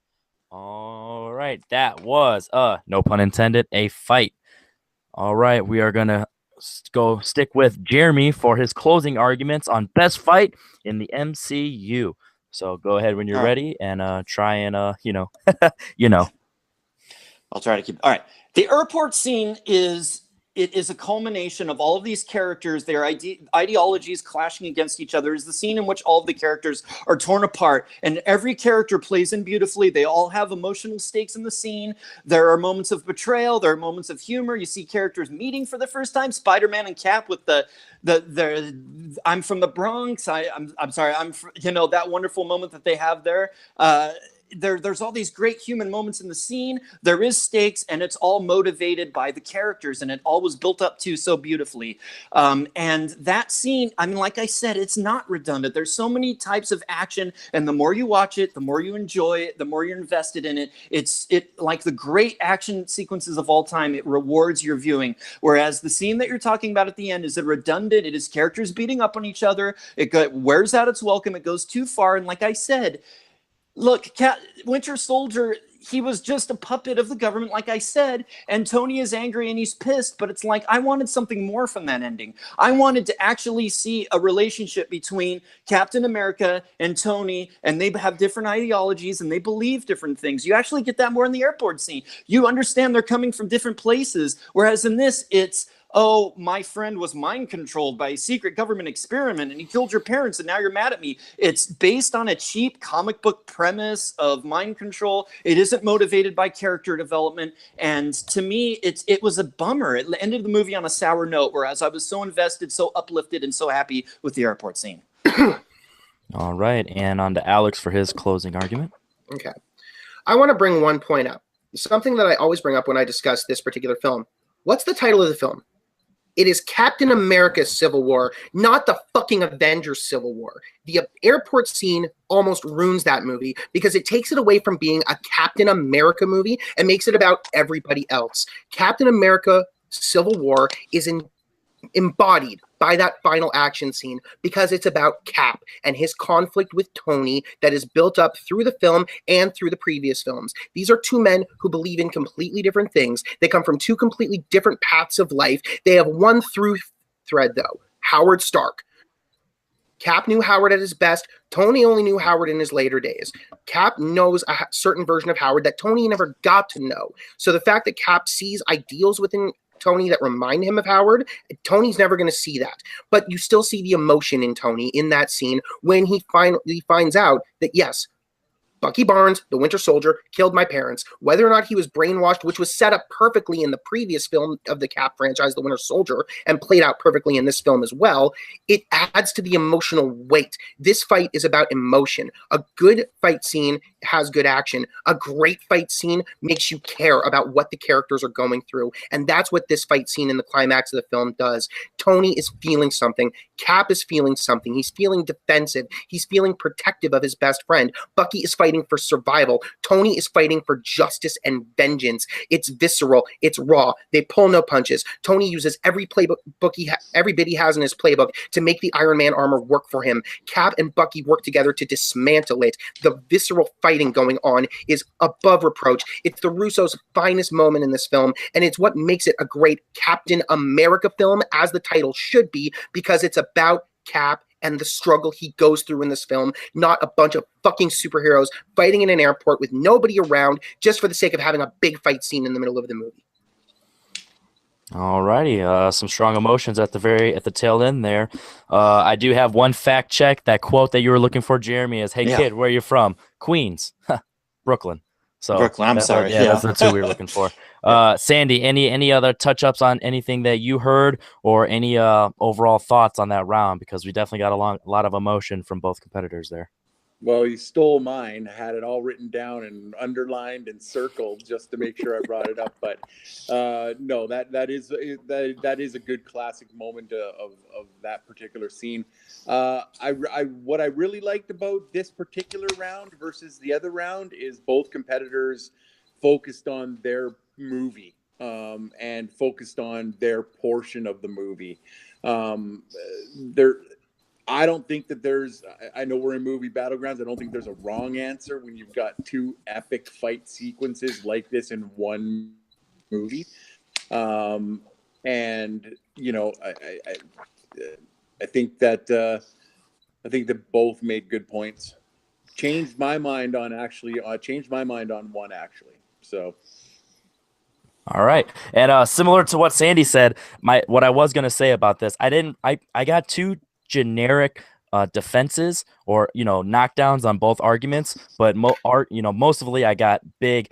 All right. That was, no pun intended, a fight. All right. We are going to go stick with Jeremy for his closing arguments on best fight in the MCU. So go ahead when you're All right. ready and try and, I'll try to keep. All right. The airport scene is a culmination of all of these characters, their ideologies clashing against each other. Is the scene in which all of the characters are torn apart, and every character plays in beautifully. They all have emotional stakes in the scene. There are moments of betrayal. There are moments of humor. You see characters meeting for the first time. Spider-Man and Cap with the I'm from the Bronx. I'm sorry. That wonderful moment that they have there. There's all these great human moments in the scene. There is stakes, and it's all motivated by the characters, and it all was built up to so beautifully. And that scene, I mean, like I said, it's not redundant. There's so many types of action, and the more you watch it, the more you enjoy it, the more you're invested in it. It like the great action sequences of all time. It rewards your viewing. Whereas the scene that you're talking about at the end is redundant. It is characters beating up on each other. It wears out its welcome. It goes too far. And like I said, look, Winter Soldier, he was just a puppet of the government, like I said, and Tony is angry and he's pissed, but it's like I wanted something more from that ending. I wanted to actually see a relationship between Captain America and Tony, and they have different ideologies and they believe different things. You actually get that more in the airport scene. You understand they're coming from different places, whereas in this, it's, oh, my friend was mind controlled by a secret government experiment and he killed your parents and now you're mad at me. It's based on a cheap comic book premise of mind control. It isn't motivated by character development. And to me, it was a bummer. It ended the movie on a sour note, whereas I was so invested, so uplifted, and so happy with the airport scene. all right. And on to Alex for his closing argument. Okay. I want to bring one point up. Something that I always bring up when I discuss this particular film. What's the title of the film? It is Captain America Civil War, not the fucking Avengers Civil War. The airport scene almost ruins that movie because it takes it away from being a Captain America movie and makes it about everybody else. Captain America Civil War is embodied by that final action scene, because it's about Cap and his conflict with Tony that is built up through the film and through the previous films. These are two men who believe in completely different things. They come from two completely different paths of life. They have one through thread, though. Howard Stark. Cap knew Howard at his best. Tony only knew Howard in his later days. Cap knows a certain version of Howard that Tony never got to know. So the fact that Cap sees ideals within Tony that remind him of Howard, Tony's never going to see that. But you still see the emotion in Tony in that scene when he finally finds out that, yes, Bucky Barnes, the Winter Soldier, killed my parents. Whether or not he was brainwashed, which was set up perfectly in the previous film of the Cap franchise, The Winter Soldier, and played out perfectly in this film as well, it adds to the emotional weight. This fight is about emotion. A good fight scene has good action. A great fight scene makes you care about what the characters are going through, and that's what this fight scene in the climax of the film does. Tony is feeling something. Cap is feeling something. He's feeling defensive. He's feeling protective of his best friend. Bucky is fighting for survival. Tony is fighting for justice and vengeance. It's visceral. It's raw. They pull no punches. Tony uses every every bit he has in his playbook to make the Iron Man armor work for him. Cap and Bucky work together to dismantle it. The visceral fighting going on is above reproach. It's the Russo's finest moment in this film, and it's what makes it a great Captain America film, as the title should be, because it's about Cap and the struggle he goes through in this film, not a bunch of fucking superheroes fighting in an airport with nobody around just for the sake of having a big fight scene in the middle of the movie. Alrighty, some strong emotions at the tail end there. I do have one fact check. That quote that you were looking for, Jeremy, is, "Hey kid, where are you from?" Queens, Brooklyn. So Brooklyn. I'm sorry. Yeah, that's who we were looking for. Sandy, any other touch ups on anything that you heard, or any overall thoughts on that round? Because we definitely got a lot of emotion from both competitors there. Well, you stole mine. Had it all written down and underlined and circled just to make sure I brought it up. But no, that is a good classic moment of that particular scene. What I really liked about this particular round versus the other round is both competitors focused on their movie and focused on their portion of the movie. I don't think that I know we're in movie Battlegrounds. I don't think there's a wrong answer when you've got two epic fight sequences like this in one movie. And, you know, I think that both made good points. Changed my mind on one, actually. So. All right. And similar to what Sandy said, what I was going to say about this, I got two generic defenses, or knockdowns on both arguments, but mostly I got big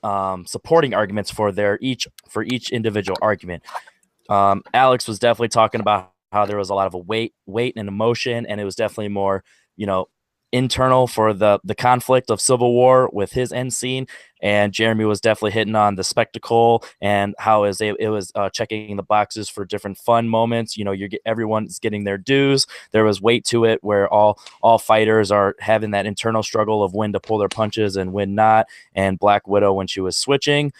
supporting arguments for each individual argument. Alex was definitely talking about how there was a lot of weight and emotion, and it was definitely more internal for the conflict of Civil War with his end scene. And Jeremy was definitely hitting on the spectacle and how it was checking the boxes for different fun moments. Everyone's getting their dues. There was weight to it, where all fighters are having that internal struggle of when to pull their punches and when not, and Black Widow when she was switching.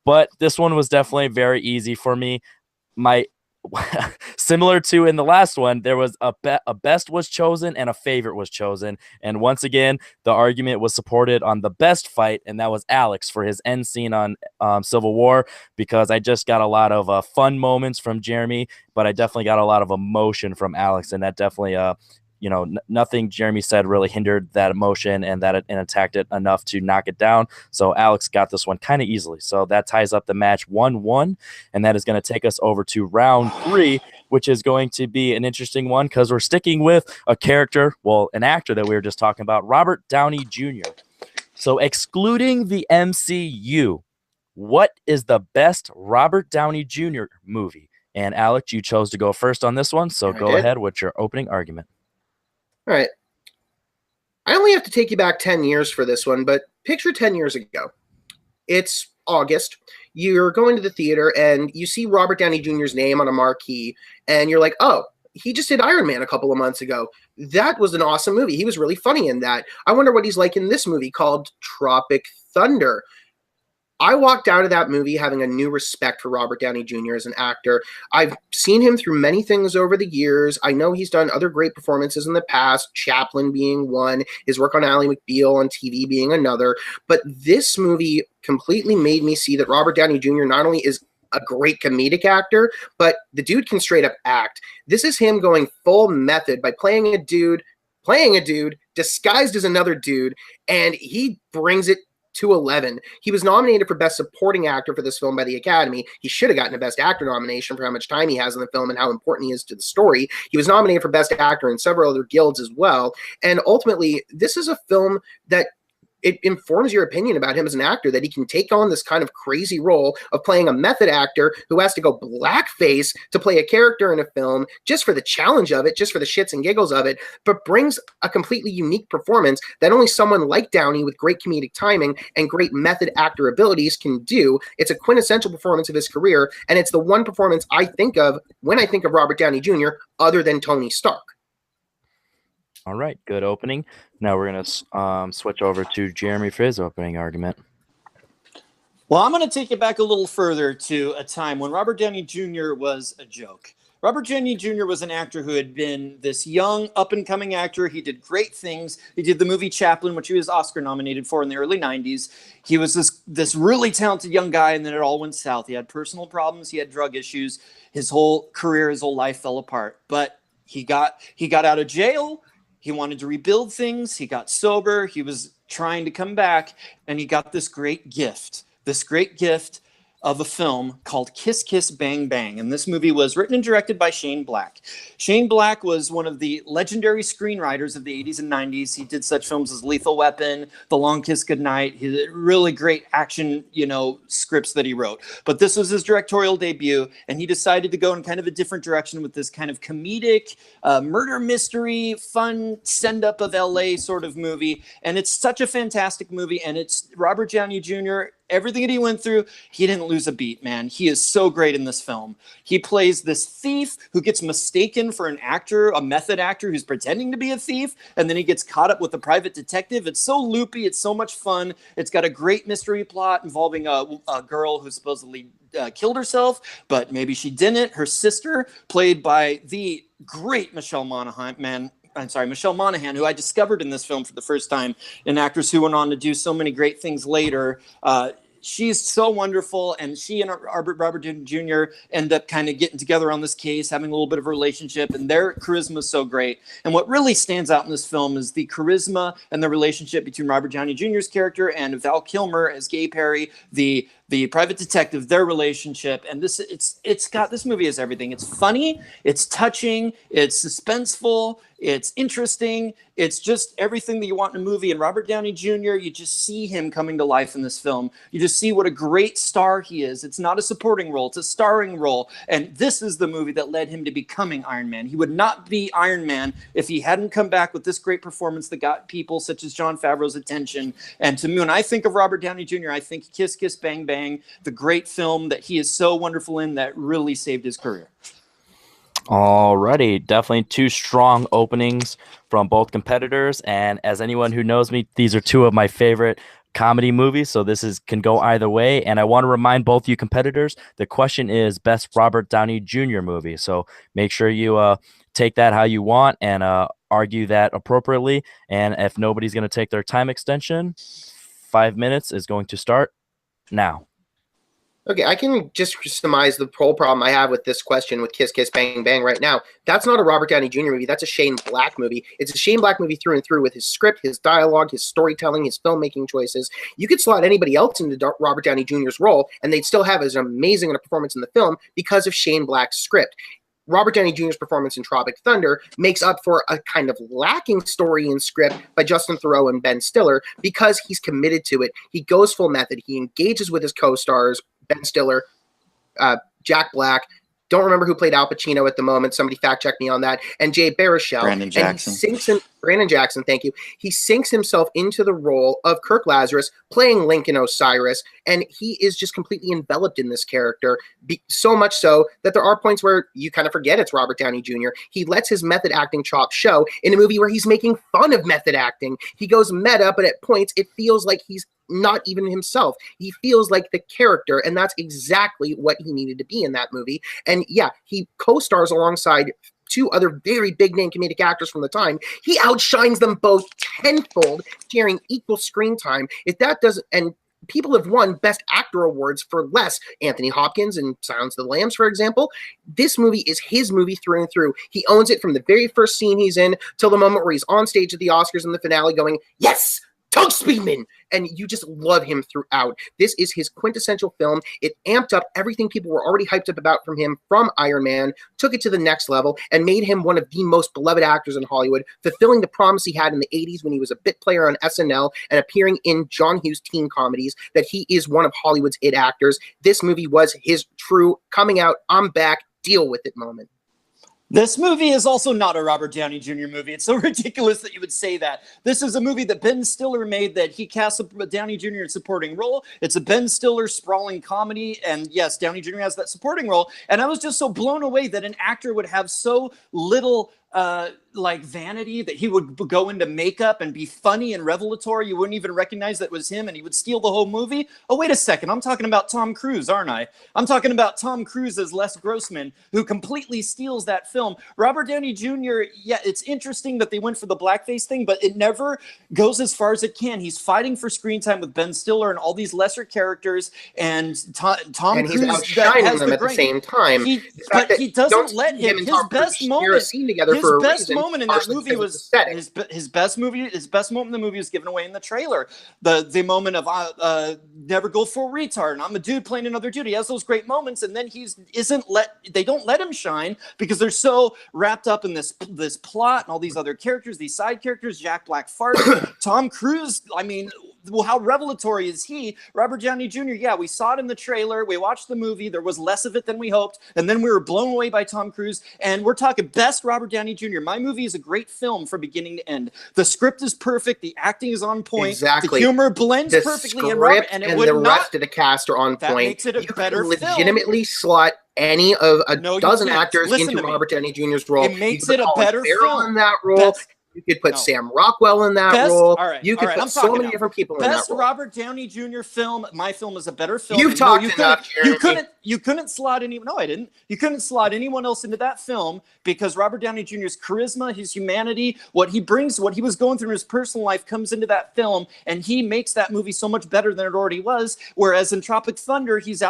But this one was definitely very easy for me. Similar to in the last one, there was a best was chosen and a favorite was chosen, and once again the argument was supported on the best fight, and that was Alex for his end scene on Civil War, because I just got a lot of fun moments from Jeremy, but I definitely got a lot of emotion from Alex, and that definitely nothing Jeremy said really hindered that emotion and attacked it enough to knock it down. So Alex got this one kind of easily. So that ties up the match 1-1, and that is going to take us over to round 3, which is going to be an interesting one because we're sticking with an actor that we were just talking about, Robert Downey Jr. So excluding the MCU, what is the best Robert Downey Jr. movie? And Alex, you chose to go first on this one, so go ahead with your opening argument. All right. I only have to take you back 10 years for this one, but picture 10 years ago. It's August. You're going to the theater and you see Robert Downey Jr.'s name on a marquee, and you're like, oh, he just did Iron Man a couple of months ago. That was an awesome movie. He was really funny in that. I wonder what he's like in this movie called Tropic Thunder. I walked out of that movie having a new respect for Robert Downey Jr. as an actor. I've seen him through many things over the years. I know he's done other great performances in the past, Chaplin being one, his work on Ally McBeal on TV being another. But this movie completely made me see that Robert Downey Jr. not only is a great comedic actor, but the dude can straight up act. This is him going full method by playing a dude disguised as another dude, and he brings it to 11. He was nominated for Best Supporting Actor for this film by the Academy. He should have gotten a Best Actor nomination for how much time he has in the film and how important he is to the story. He was nominated for Best Actor in several other guilds as well. And ultimately, this is a film that it informs your opinion about him as an actor, that he can take on this kind of crazy role of playing a method actor who has to go blackface to play a character in a film just for the challenge of it, just for the shits and giggles of it, but brings a completely unique performance that only someone like Downey with great comedic timing and great method actor abilities can do. It's a quintessential performance of his career, and it's the one performance I think of when I think of Robert Downey Jr. other than Tony Stark. All right, good opening. Now we're going to switch over to Jeremy for his opening argument. Well, I'm going to take it back a little further to a time when Robert Downey Jr. was a joke. Robert Downey Jr. was an actor who had been this young, up-and-coming actor. He did great things. He did the movie Chaplin, which he was Oscar nominated for in the early 90s. He was this really talented young guy, and then it all went south. He had personal problems. He had drug issues. His whole career, his whole life fell apart. But he got out of jail. He wanted to rebuild things. He got sober. He was trying to come back, and he got this great gift of a film called Kiss Kiss Bang Bang. And this movie was written and directed by Shane Black. Shane Black was one of the legendary screenwriters of the 80s and 90s. He did such films as Lethal Weapon, The Long Kiss Goodnight. He did really great action, scripts that he wrote. But this was his directorial debut, and he decided to go in kind of a different direction with this kind of comedic, murder mystery, fun send-up of LA sort of movie. And it's such a fantastic movie, and it's Robert Downey Jr., everything that he went through, he didn't lose a beat, man. He is so great in this film. He plays this thief who gets mistaken for an actor, a method actor who's pretending to be a thief, and then he gets caught up with a private detective. It's so loopy. It's so much fun. It's got a great mystery plot involving a girl who supposedly killed herself, but maybe she didn't. Her sister, played by the great Michelle Monaghan, who I discovered in this film for the first time, an actress who went on to do so many great things later. She's so wonderful, and she and Robert Downey Jr. end up kind of getting together on this case, having a little bit of a relationship, and their charisma is so great. And what really stands out in this film is the charisma and the relationship between Robert Downey Jr.'s character and Val Kilmer as Gay Perry, the private detective, their relationship. And this movie has everything. It's funny, it's touching, it's suspenseful, it's interesting. It's just everything that you want in a movie. And Robert Downey Jr., you just see him coming to life in this film. You just see what a great star he is. It's not a supporting role, it's a starring role. And this is the movie that led him to becoming Iron Man. He would not be Iron Man if he hadn't come back with this great performance that got people such as Jon Favreau's attention. And to me, when I think of Robert Downey Jr., I think Kiss Kiss Bang Bang, the great film that he is so wonderful in that really saved his career. Alrighty, definitely two strong openings from both competitors, and as anyone who knows me, these are two of my favorite comedy movies, so can go either way. And I want to remind both you competitors, the question is best Robert Downey Jr. movie, so make sure you take that how you want and argue that appropriately. And if nobody's going to take their time extension, 5 minutes is going to start now. Okay, I can just surmise the whole problem I have with this question with Kiss Kiss Bang Bang right now. That's not a Robert Downey Jr. movie. That's a Shane Black movie. It's a Shane Black movie through and through, with his script, his dialogue, his storytelling, his filmmaking choices. You could slot anybody else into Robert Downey Jr.'s role, and they'd still have as amazing a performance in the film because of Shane Black's script. Robert Downey Jr.'s performance in Tropic Thunder makes up for a kind of lacking story and script by Justin Theroux and Ben Stiller because he's committed to it. He goes full method. He engages with his co-stars, Ben Stiller, Jack Black. Don't remember who played Al Pacino at the moment. Somebody fact check me on that. And Jay Baruchel. Brandon Jackson. Brandon Jackson, thank you. He sinks himself into the role of Kirk Lazarus, playing Lincoln Osiris, and he is just completely enveloped in this character, so much so that there are points where you kind of forget it's Robert Downey Jr. He lets his method acting chops show in a movie where he's making fun of method acting. He goes meta, but at points it feels like he's not even himself. He feels like the character, and that's exactly what he needed to be in that movie. And yeah, he co-stars alongside two other very big name comedic actors from the time. He outshines them both tenfold, sharing equal screen time. If that doesn't, and people have won Best Actor awards for less. Anthony Hopkins in Silence of the Lambs, for example. This movie is his movie through and through. He owns it from the very first scene he's in till the moment where he's on stage at the Oscars in the finale going, yes, Tug Speedman! And you just love him throughout. This is his quintessential film. It amped up everything people were already hyped up about from him from Iron Man, took it to the next level, and made him one of the most beloved actors in Hollywood, fulfilling the promise he had in the 80s when he was a bit player on SNL and appearing in John Hughes teen comedies, that he is one of Hollywood's it actors. This movie was his true coming out, I'm back, deal with it moment. This movie is also not a Robert Downey Jr. movie. It's so ridiculous that you would say that. This is a movie that Ben Stiller made that he cast a Downey Jr. in a supporting role. It's a Ben Stiller sprawling comedy. And yes, Downey Jr. has that supporting role. And I was just so blown away that an actor would have so little like vanity that he would go into makeup and be funny and revelatory. You wouldn't even recognize that was him, and he would steal the whole movie. Oh, wait a second. I'm talking about Tom Cruise, aren't I? I'm talking about Tom Cruise as Les Grossman, who completely steals that film. Robert Downey Jr., yeah, it's interesting that they went for the blackface thing, but it never goes as far as it can. He's fighting for screen time with Ben Stiller and all these lesser characters, and Tom and Cruise he's outshining them at the same time. But he doesn't let him. His best moment. His best moment in that movie was his best moment in the movie was given away in the trailer. The moment of never go full retard, and I'm a dude playing another dude. He has those great moments, and then they don't let him shine because they're so wrapped up in this plot and all these other characters, these side characters. Jack Black farts. Tom Cruise, I mean, well, how revelatory is he? Robert Downey Jr., yeah, we saw it in the trailer. We watched the movie. There was less of it than we hoped. And then we were blown away by Tom Cruise. And we're talking best Robert Downey Jr. My movie is a great film from beginning to end. The script is perfect. The acting is on point. Exactly. The humor blends perfectly. And the rest of the cast are on point. That makes it a better film. Legitimately slot any of a dozen actors into Robert Downey Jr.'s role. It makes it a better film. In that role. You could put Sam Rockwell in that role. You could put so many different people in that role. Best Robert Downey Jr. film. My film is a better film. You've talked enough, Jeremy. You couldn't slot anyone. No, I didn't. You couldn't slot anyone else into that film because Robert Downey Jr.'s charisma, his humanity, what he brings, what he was going through in his personal life comes into that film, and he makes that movie so much better than it already was. Whereas in Tropic Thunder, he's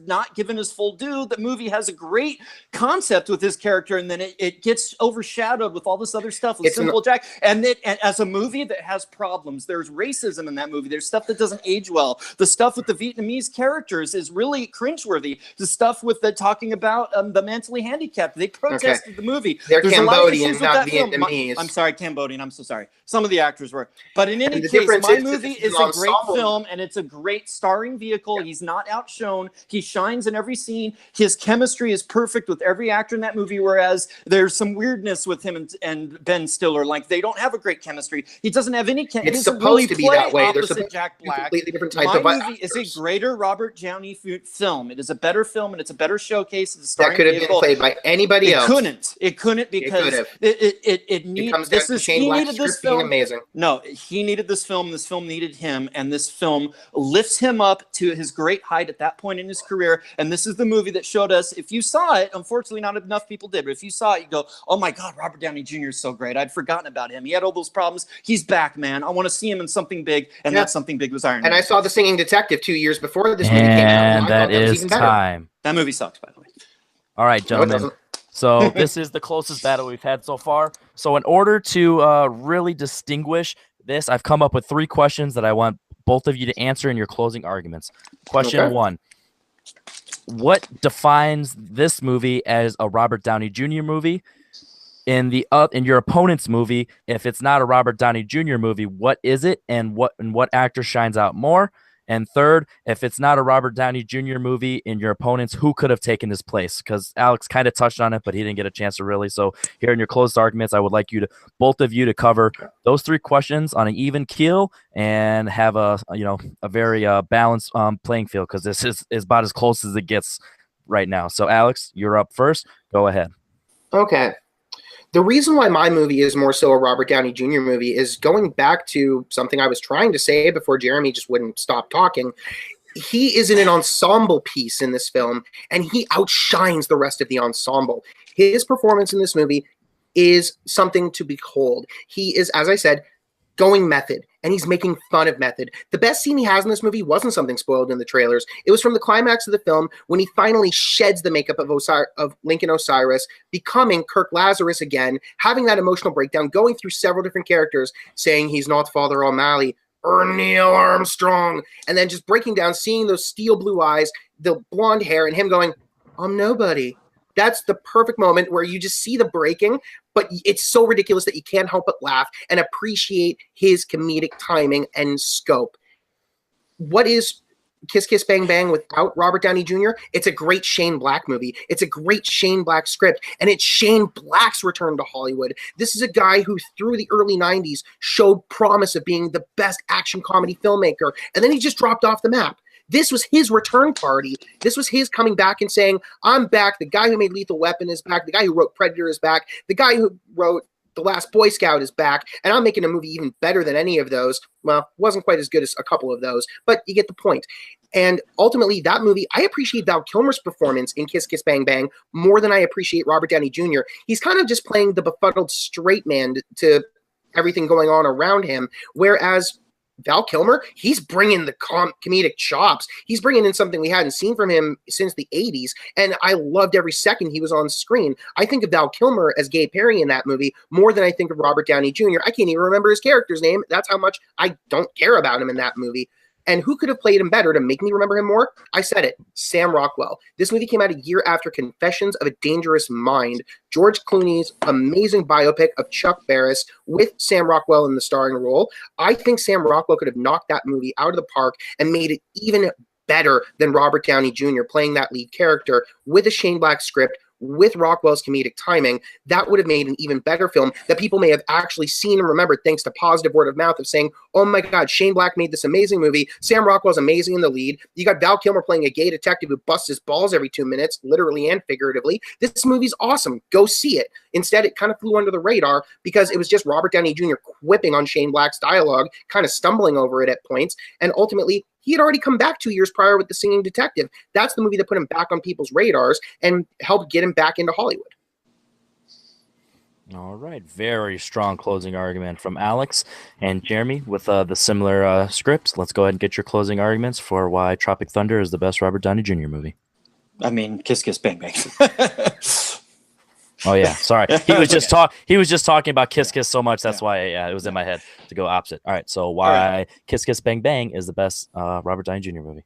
not given his full due. The movie has a great concept with his character, and then it gets overshadowed with all this other stuff with Simple Jack. And as a movie that has problems, there's racism in that movie. There's stuff that doesn't age well. The stuff with the Vietnamese characters is really cringeworthy. The stuff with talking about the mentally handicapped. They protested the movie. They're Cambodian, not Vietnamese. I'm sorry, Cambodian. I'm so sorry. Some of the actors were. But in any case, my movie is a great film, and it's a great starring vehicle. Yeah. He's not outshone. He shines in every scene. His chemistry is perfect with every actor in that movie, whereas there's some weirdness with him and Ben Stiller. Like, they don't have a great chemistry. He doesn't have any chemistry. It's supposed to be that way. There's Jack Black. Completely different type my of movie is a greater Robert Downey film. It is a better film, and it's a better showcase. It's a starring that could have vehicle. Been played by anybody else. It couldn't because it needs. He needed this film. Amazing. No, he needed this film. This film needed him, and this film lifts him up to his great height at that point in his career. And this is the movie that showed us. If you saw it, unfortunately, not enough people did. But if you saw it, you go, "Oh my God, Robert Downey Jr. is so great. I'd forgotten about him. He had all those problems. He's back, man. I want to see him in something big." And that something big was Iron Man. And I saw The Singing Detective 2 years before this movie came out. And that is time. That movie sucks, by the way. All right, gentlemen. So this is the closest battle we've had so far. So in order to really distinguish this, I've come up with 3 questions that I want both of you to answer in your closing arguments. Question 1. What defines this movie as a Robert Downey Jr. movie? In your opponent's movie, if it's not a Robert Downey Jr. movie, what is it, and what actor shines out more? And third, if it's not a Robert Downey Jr. movie in your opponents, who could have taken his place? Because Alex kind of touched on it, but he didn't get a chance to really. So here in your closed arguments, I would like both of you to cover those 3 questions on an even keel and have a very balanced playing field, because this is about as close as it gets right now. So Alex, you're up first. Go ahead. Okay. The reason why my movie is more so a Robert Downey Jr. movie is going back to something I was trying to say before Jeremy just wouldn't stop talking. He is in an ensemble piece in this film, and he outshines the rest of the ensemble. His performance in this movie is something to behold. He is, as I said, going method, and he's making fun of method. The best scene he has in this movie wasn't something spoiled in the trailers. It was from the climax of the film when he finally sheds the makeup of Lincoln Osiris, becoming Kirk Lazarus again, having that emotional breakdown, going through several different characters, saying he's not Father O'Malley or Neil Armstrong, and then just breaking down, seeing those steel blue eyes, the blonde hair, and him going, I'm nobody. That's the perfect moment where you just see the breaking, but it's so ridiculous that you can't help but laugh and appreciate his comedic timing and scope. What is Kiss Kiss Bang Bang without Robert Downey Jr.? It's a great Shane Black movie. It's a great Shane Black script, and it's Shane Black's return to Hollywood. This is a guy who, through the early 90s, showed promise of being the best action comedy filmmaker, and then he just dropped off the map. This was his return party. This was his coming back and saying, I'm back. The guy who made Lethal Weapon is back. The guy who wrote Predator is back. The guy who wrote The Last Boy Scout is back. And I'm making a movie even better than any of those. Well, wasn't quite as good as a couple of those, but you get the point. And ultimately, that movie, I appreciate Val Kilmer's performance in Kiss Kiss Bang Bang more than I appreciate Robert Downey Jr. He's kind of just playing the befuddled straight man to everything going on around him, whereas Val Kilmer, he's bringing the comedic chops. He's bringing in something we hadn't seen from him since the 80s, and I loved every second he was on screen. I think of Val Kilmer as Gay Perry in that movie more than I think of Robert Downey Jr. I can't even remember his character's name. That's how much I don't care about him in that movie. And who could have played him better to make me remember him more? I said it, Sam Rockwell. This movie came out a year after Confessions of a Dangerous Mind, George Clooney's amazing biopic of Chuck Barris with Sam Rockwell in the starring role. I think Sam Rockwell could have knocked that movie out of the park and made it even better than Robert Downey Jr. playing that lead character with a Shane Black script, with Rockwell's comedic timing. That would have made an even better film that people may have actually seen and remembered thanks to positive word of mouth of saying, oh my God, Shane Black made this amazing movie. Sam Rockwell's amazing in the lead. You got Val Kilmer playing a gay detective who busts his balls every 2 minutes, literally and figuratively. This movie's awesome. Go see it. Instead, it kind of flew under the radar because it was just Robert Downey Jr. quipping on Shane Black's dialogue, kind of stumbling over it at points, and ultimately he had already come back 2 years prior with The Singing Detective. That's the movie that put him back on people's radars and helped get him back into Hollywood. All right. Very strong closing argument from Alex and Jeremy with the similar scripts. Let's go ahead and get your closing arguments for why Tropic Thunder is the best Robert Downey Jr. movie. I mean, Kiss Kiss Bang Bang. Oh yeah, sorry. He was just He was just talking about Kiss Kiss so much. That's why it was in my head to go opposite. All right. So why Kiss Kiss Bang Bang is the best Robert Downey Jr. movie?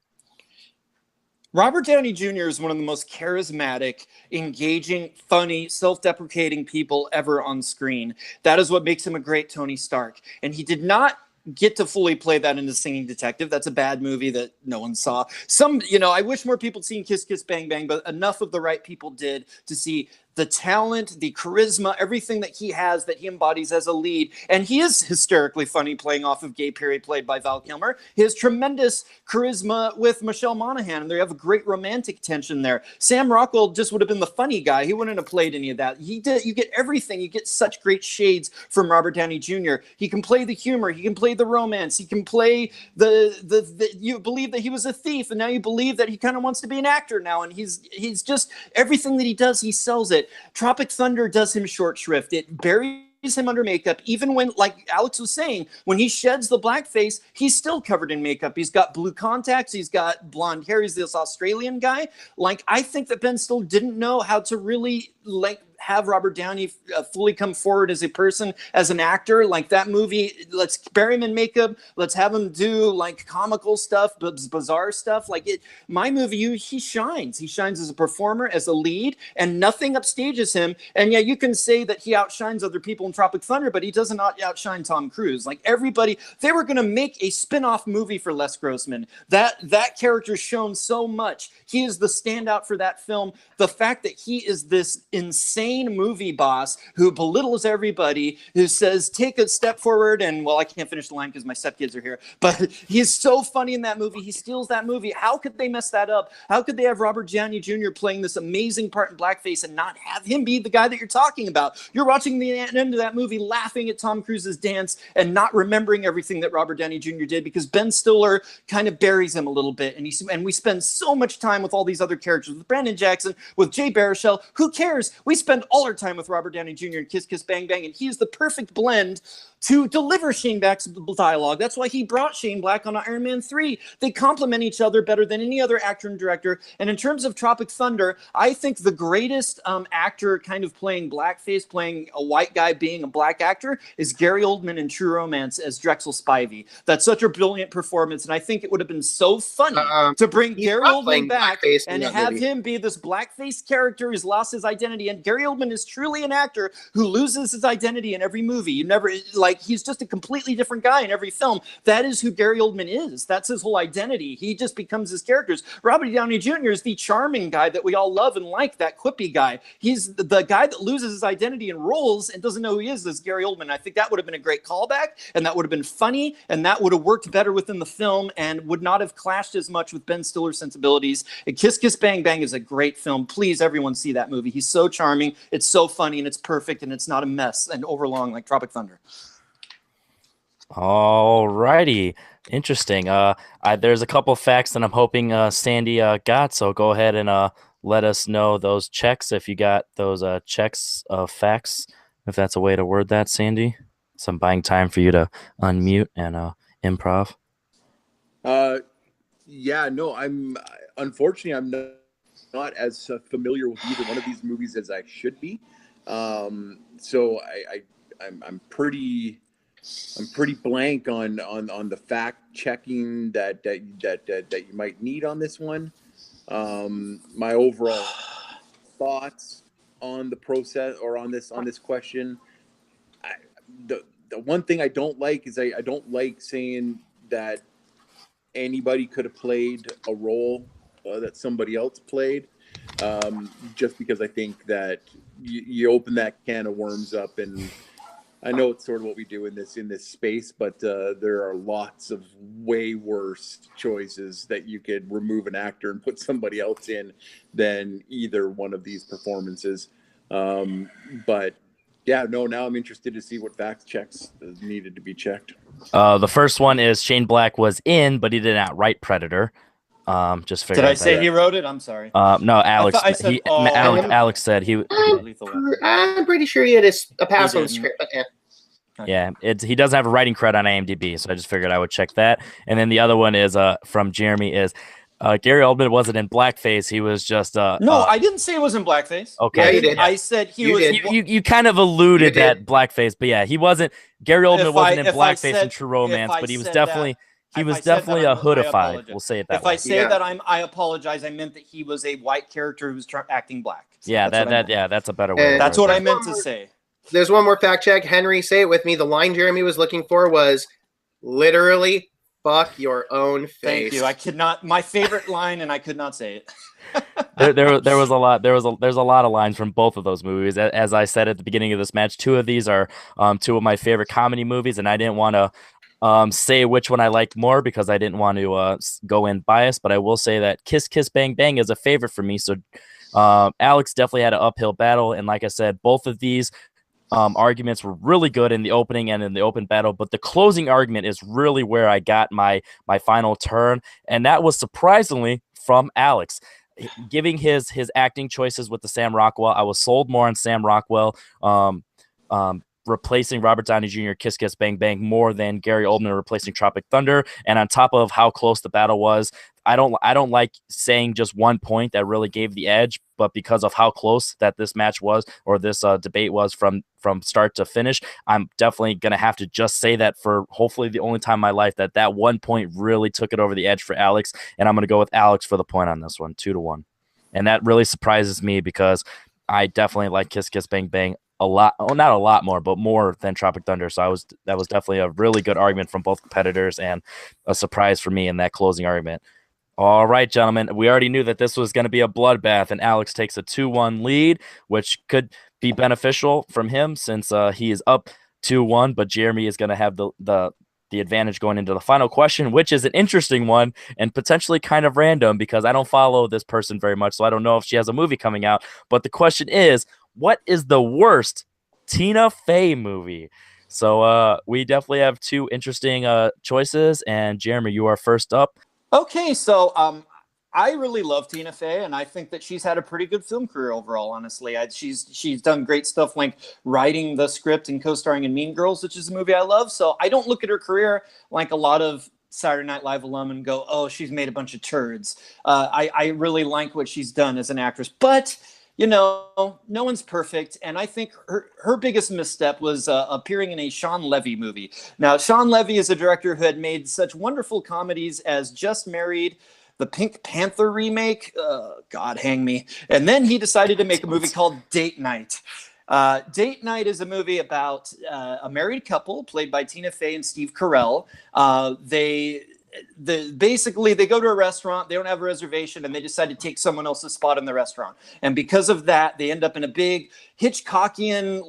Robert Downey Jr. is one of the most charismatic, engaging, funny, self-deprecating people ever on screen. That is what makes him a great Tony Stark. And he did not get to fully play that in The Singing Detective. That's a bad movie that no one saw. I wish more people seen Kiss Kiss Bang Bang, but enough of the right people did to see the talent, the charisma, everything that he has, that he embodies as a lead. And he is hysterically funny playing off of Gay Perry, played by Val Kilmer. He has tremendous charisma with Michelle Monaghan, and they have a great romantic tension there. Sam Rockwell just would have been the funny guy. He wouldn't have played any of that. You get everything. You get such great shades from Robert Downey Jr. He can play the humor. He can play the romance. He can play you believe that he was a thief, and now you believe that he kind of wants to be an actor now. And he's just, everything that he does, he sells it. Tropic Thunder does him short shrift. It buries him under makeup, even when, like Alex was saying, when he sheds the blackface, he's still covered in makeup. He's got blue contacts. He's got blonde hair. He's this Australian guy. Like, I think that Ben Stiller didn't know how to really have Robert Downey fully come forward as a person, as an actor. Like, that movie, let's bury him in makeup. Let's have him do like comical stuff, but bizarre stuff. Like, my movie, he shines. He shines as a performer, as a lead, and nothing upstages him. And yeah, you can say that he outshines other people in Tropic Thunder, but he doesn't outshine Tom Cruise. Like, everybody, they were going to make a spin-off movie for Les Grossman. That character's shown so much. He is the standout for that film. The fact that he is this insane insane movie boss who belittles everybody, who says, take a step forward. And well, I can't finish the line because my stepkids are here, but he's so funny in that movie. He steals that movie. How could they mess that up? How could they have Robert Downey Jr. playing this amazing part in blackface and not have him be the guy that you're talking about? You're watching the end of that movie laughing at Tom Cruise's dance and not remembering everything that Robert Downey Jr. did because Ben Stiller kind of buries him a little bit. And we spend so much time with all these other characters, with Brandon Jackson, with Jay Baruchel. Who cares? We spend all our time with Robert Downey Jr. and Kiss Kiss Bang Bang, and he is the perfect blend to deliver Shane Black's dialogue. That's why he brought Shane Black on Iron Man 3. They complement each other better than any other actor and director. And in terms of Tropic Thunder, I think the greatest actor kind of playing blackface, playing a white guy being a black actor, is Gary Oldman in True Romance as Drexel Spivey. That's such a brilliant performance, and I think it would have been so funny to bring Gary Oldman back and have him be this blackface character who's lost his identity. And Gary Oldman is truly an actor who loses his identity in every movie. You never... Like, he's just a completely different guy in every film. That is who Gary Oldman is. That's his whole identity. He just becomes his characters. Robert Downey Jr. is the charming guy that we all love and like, that quippy guy. He's the guy that loses his identity in roles and doesn't know who he is Gary Oldman. I think that would have been a great callback, and that would have been funny, and that would have worked better within the film and would not have clashed as much with Ben Stiller's sensibilities. And Kiss Kiss Bang Bang is a great film. Please, everyone, see that movie. He's so charming. It's so funny, and it's perfect, and it's not a mess and overlong like Tropic Thunder. All righty. Interesting. There's a couple of facts that I'm hoping Sandy got, so go ahead and let us know those checks if you got those checks of facts, if that's a way to word that, Sandy. So I'm buying time for you to unmute and improv. Yeah, no, unfortunately, I'm not as familiar with either one of these movies as I should be. So I'm pretty blank on the fact checking that you might need on this one. My overall thoughts on the process or on this question. The one thing I don't like is I don't like saying that anybody could have played a role that somebody else played, just because I think that you open that can of worms up. And I know it's sort of what we do in this space, but there are lots of way worse choices that you could remove an actor and put somebody else in than either one of these performances. But yeah, no, now I'm interested to see what fact checks needed to be checked. The first one is Shane Black was in, but he did not write Predator. Just figured. Did I say he wrote it? I'm sorry. No, Alex. Alex said he. I'm pretty sure he had a pass on the script. But yeah, he doesn't have a writing credit on IMDb, so I just figured I would check that. And then the other one is from Jeremy is Gary Oldman wasn't in blackface. He was just no, I didn't say it was in blackface. Okay, yeah, you did. I said he was. You kind of alluded that blackface, but yeah, he wasn't. Gary Oldman wasn't in blackface in True Romance, but he was definitely. He was definitely a hoodified. We'll say it that way. If I say that I apologize. I meant that he was a white character who was acting black. So yeah, that's a better way. That's what I meant to say. There's one more fact check. Henry, say it with me. The line Jeremy was looking for was literally "fuck your own face." Thank you. I could not. My favorite line, and I could not say it. there was a lot. There's a lot of lines from both of those movies. As I said at the beginning of this match, two of these are two of my favorite comedy movies, and I didn't want to say which one I liked more because I didn't want to go in biased, but I will say that Kiss Kiss Bang Bang is a favorite for me. So Alex definitely had an uphill battle, and like I said, both of these arguments were really good in the opening and in the open battle, but the closing argument is really where I got my final turn, and that was surprisingly from Alex. Giving his acting choices with the Sam Rockwell, I was sold more on Sam Rockwell. Replacing Robert Downey Jr. Kiss Kiss Bang Bang more than Gary Oldman replacing Tropic Thunder. And on top of how close the battle was, I don't like saying just one point that really gave the edge, but because of how close that this match was or this debate was from start to finish, I'm definitely going to have to just say that for hopefully the only time in my life that one point really took it over the edge for Alex. And I'm going to go with Alex for the point on this one, 2-1. And that really surprises me because I definitely like Kiss Kiss Bang Bang a lot, not a lot more, but more than Tropic Thunder. So that was definitely a really good argument from both competitors and a surprise for me in that closing argument. All right, gentlemen, we already knew that this was going to be a bloodbath, and Alex takes a 2-1 lead, which could be beneficial from him since he is up 2-1, but Jeremy is going to have the advantage going into the final question, which is an interesting one and potentially kind of random because I don't follow this person very much, so I don't know if she has a movie coming out. But the question is, what is the worst Tina Fey movie? So we definitely have two interesting choices, and Jeremy, you are first up. Okay, so I really love Tina Fey, and I think that she's had a pretty good film career overall. Honestly, she's done great stuff like writing the script and co-starring in Mean Girls, which is a movie I love. So I don't look at her career like a lot of Saturday Night Live alum and go, "Oh, she's made a bunch of turds." I really like what she's done as an actress, but no one's perfect. And I think her biggest misstep was appearing in a Sean Levy movie. Now, Sean Levy is a director who had made such wonderful comedies as Just Married, the Pink Panther remake, God hang me. And then he decided to make a movie called Date Night. Date Night is a movie about a married couple played by Tina Fey and Steve Carell. Basically they go to a restaurant, they don't have a reservation, and they decide to take someone else's spot in the restaurant. And because of that, they end up in a big Hitchcockian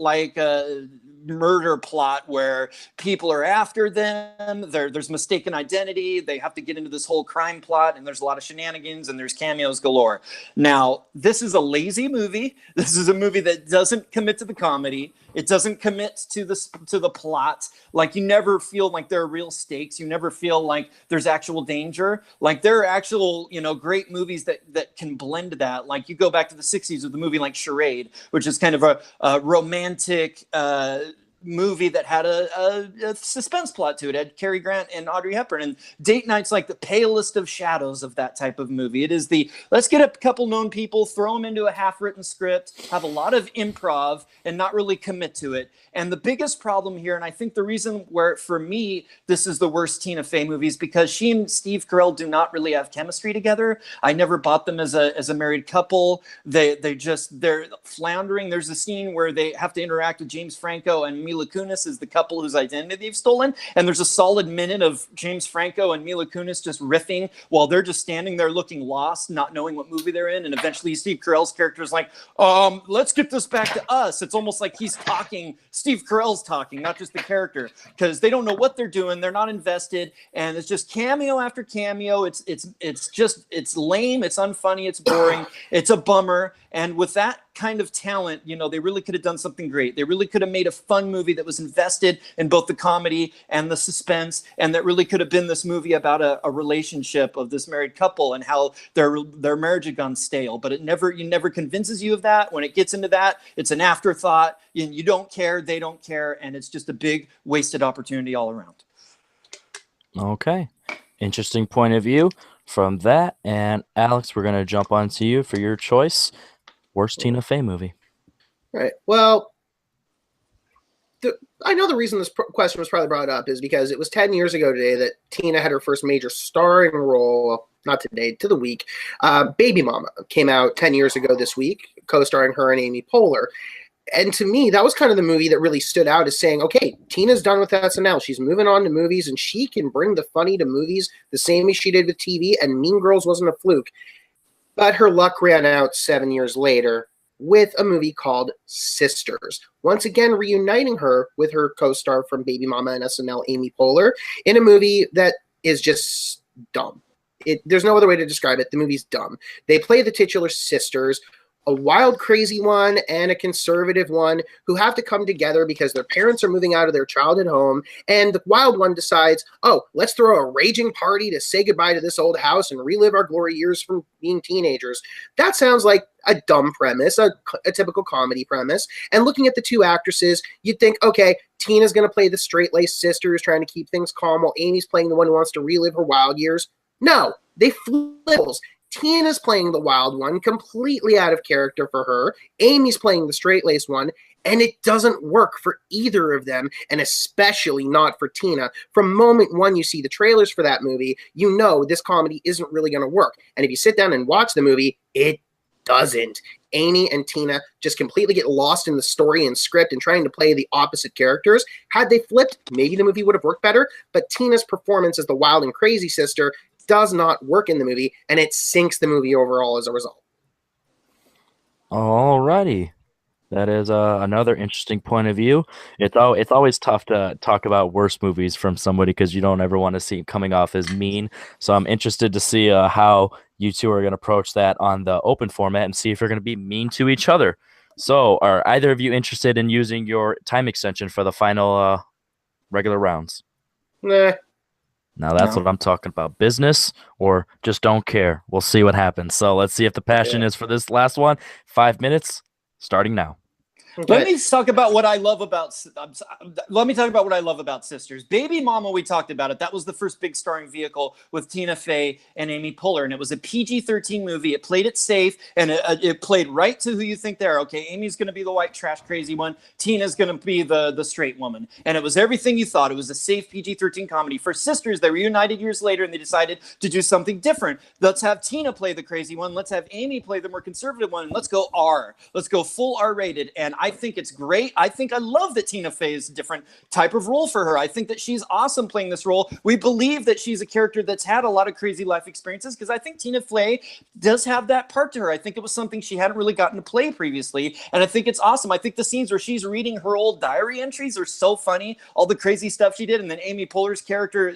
murder plot where people are after them. There's mistaken identity. They have to get into this whole crime plot, and there's a lot of shenanigans, and there's cameos galore. Now, this is a lazy movie. This is a movie that doesn't commit to the comedy. It doesn't commit to the plot. Like, you never feel like there are real stakes. You never feel like there's actual danger. Like, there are actual, great movies that can blend that. Like, you go back to the 60s with a movie like Charade, which is kind of a romantic movie that had a suspense plot to it. It had Cary Grant and Audrey Hepburn. And Date Night's like the palest of shadows of that type of movie. It is let's get a couple known people, throw them into a half-written script, have a lot of improv, and not really commit to it. And the biggest problem here, and I think the reason where, for me, this is the worst Tina Fey movie, is because she and Steve Carell do not really have chemistry together. I never bought them as a married couple. They're floundering. There's a scene where they have to interact with James Franco, and Mila Kunis is the couple whose identity they've stolen. And there's a solid minute of James Franco and Mila Kunis just riffing while they're just standing there looking lost, not knowing what movie they're in. And eventually Steve Carell's character is like, let's get this back to us. It's almost like he's talking, Steve Carell's talking, not just the character, because they don't know what they're doing. They're not invested. And it's just cameo after cameo. It's lame. It's unfunny. It's boring. It's a bummer. And with that kind of talent, they really could have done something great. They really could have made a fun movie that was invested in both the comedy and the suspense, and that really could have been this movie about a relationship of this married couple and how their marriage had gone stale. But it never convinces you of that. When it gets into that, it's an afterthought. You don't care, they don't care, and it's just a big wasted opportunity all around. Okay, interesting point of view from that. And Alex, we're going to jump on to you for your choice. Worst Tina Fey movie. Right. Well, I know the reason this question was probably brought up is because it was 10 years ago today that Tina had her first major starring role. Well, not today, to the week. Baby Mama came out 10 years ago this week, co-starring her and Amy Poehler. And to me, that was kind of the movie that really stood out as saying, okay, Tina's done with SNL. She's moving on to movies, and she can bring the funny to movies the same as she did with TV, and Mean Girls wasn't a fluke. But her luck ran out 7 years later with a movie called Sisters, once again reuniting her with her co-star from Baby Mama and SNL, Amy Poehler, in a movie that is just dumb. There's no other way to describe it. The movie's dumb. They play the titular sisters, a wild, crazy one and a conservative one, who have to come together because their parents are moving out of their childhood home. And the wild one decides, let's throw a raging party to say goodbye to this old house and relive our glory years from being teenagers. That sounds like a dumb premise, a typical comedy premise. And looking at the two actresses, you'd think, okay, Tina's going to play the straight-laced sister who's trying to keep things calm, while Amy's playing the one who wants to relive her wild years. No, they flip. Tina's playing the wild one, completely out of character for her. Amy's playing the straight-laced one, and it doesn't work for either of them, and especially not for Tina. From moment one you see the trailers for that movie, you know this comedy isn't really going to work. And if you sit down and watch the movie, it doesn't. Amy and Tina just completely get lost in the story and script and trying to play the opposite characters. Had they flipped, maybe the movie would have worked better, but Tina's performance as the wild and crazy sister does not work in the movie, and it sinks the movie overall as a result. Alrighty. That is another interesting point of view. It's always tough to talk about worst movies from somebody because you don't ever want to see it coming off as mean. So I'm interested to see how you two are going to approach that on the open format and see if you're going to be mean to each other. So are either of you interested in using your time extension for the final regular rounds? Nah, Now that's no. what I'm talking about. Business or just don't care. We'll see what happens. So let's see if the passion Yeah. is for this last one. 5 minutes starting now. Let Okay. me talk about what I love about. Let me talk about what I love about Sisters. Baby Mama, we talked about it. That was the first big starring vehicle with Tina Fey and Amy Poehler, and it was a PG-13 movie. It played it safe, and it played right to who you think they are. Okay, Amy's going to be the white trash crazy one. Tina's going to be the straight woman, and it was everything you thought. It was a safe PG-13 comedy. For Sisters, they reunited years later, and they decided to do something different. Let's have Tina play the crazy one. Let's have Amy play the more conservative one. And let's go R. Let's go full R-rated, and I think it's great. I love that Tina Fey is a different type of role for her. I think that she's awesome playing this role. We believe that she's a character that's had a lot of crazy life experiences because I think Tina Fey does have that part to her. I think it was something she hadn't really gotten to play previously, and I think it's awesome. I think the scenes where she's reading her old diary entries are so funny, all the crazy stuff she did, and then Amy Poehler's character,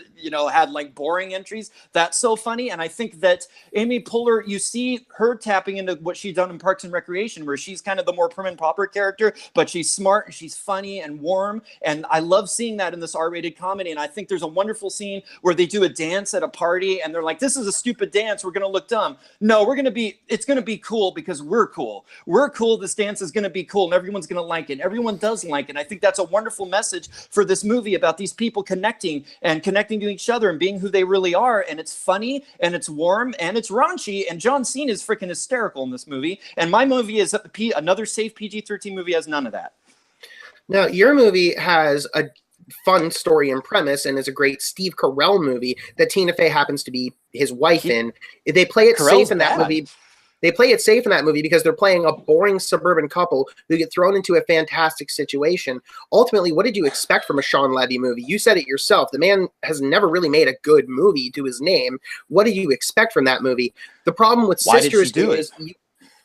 had like boring entries. That's so funny, and I think that Amy Poehler, you see her tapping into what she's done in Parks and Recreation, where she's kind of the more prim and proper character, but she's smart and she's funny and warm. And I love seeing that in this R-rated comedy. And I think there's a wonderful scene where they do a dance at a party and they're like, this is a stupid dance. We're going to look dumb. No, it's going to be cool because we're cool. We're cool. This dance is going to be cool and everyone's going to like it. Everyone does like it. And I think that's a wonderful message for this movie about these people connecting to each other and being who they really are. And it's funny and it's warm and it's raunchy. And John Cena is freaking hysterical in this movie. And my movie is another safe PG-13 movie, has none of that. Now, your movie has a fun story and premise and is a great Steve Carell movie that Tina Fey happens to be his wife in. They play it Carell's safe in that bad. movie. They play it safe in that movie because they're playing a boring suburban couple who get thrown into a fantastic situation. Ultimately, what did you expect from a Sean Levy movie? You said it yourself. The man has never really made a good movie to his name. What did you expect from that movie? The problem with Why did Sisters she do is it?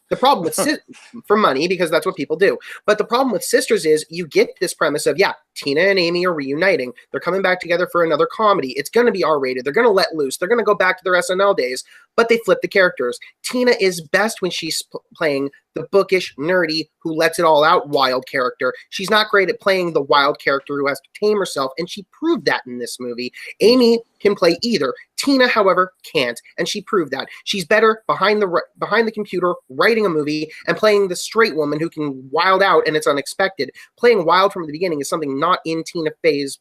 the problem with for money, because that's what people do. But the problem with Sisters is you get this premise of, yeah, Tina and Amy are reuniting. They're coming back together for another comedy. It's going to be R-rated. They're going to let loose. They're going to go back to their SNL days, but they flip the characters. Tina is best when she's playing the bookish, nerdy, who lets it all out wild character. She's not great at playing the wild character who has to tame herself, and she proved that in this movie. Amy can play either. Tina, however, can't, and she proved that. She's better behind the computer, writing a movie, and playing the straight woman who can wild out, and it's unexpected. Playing wild from the beginning is something not in Tina Fey's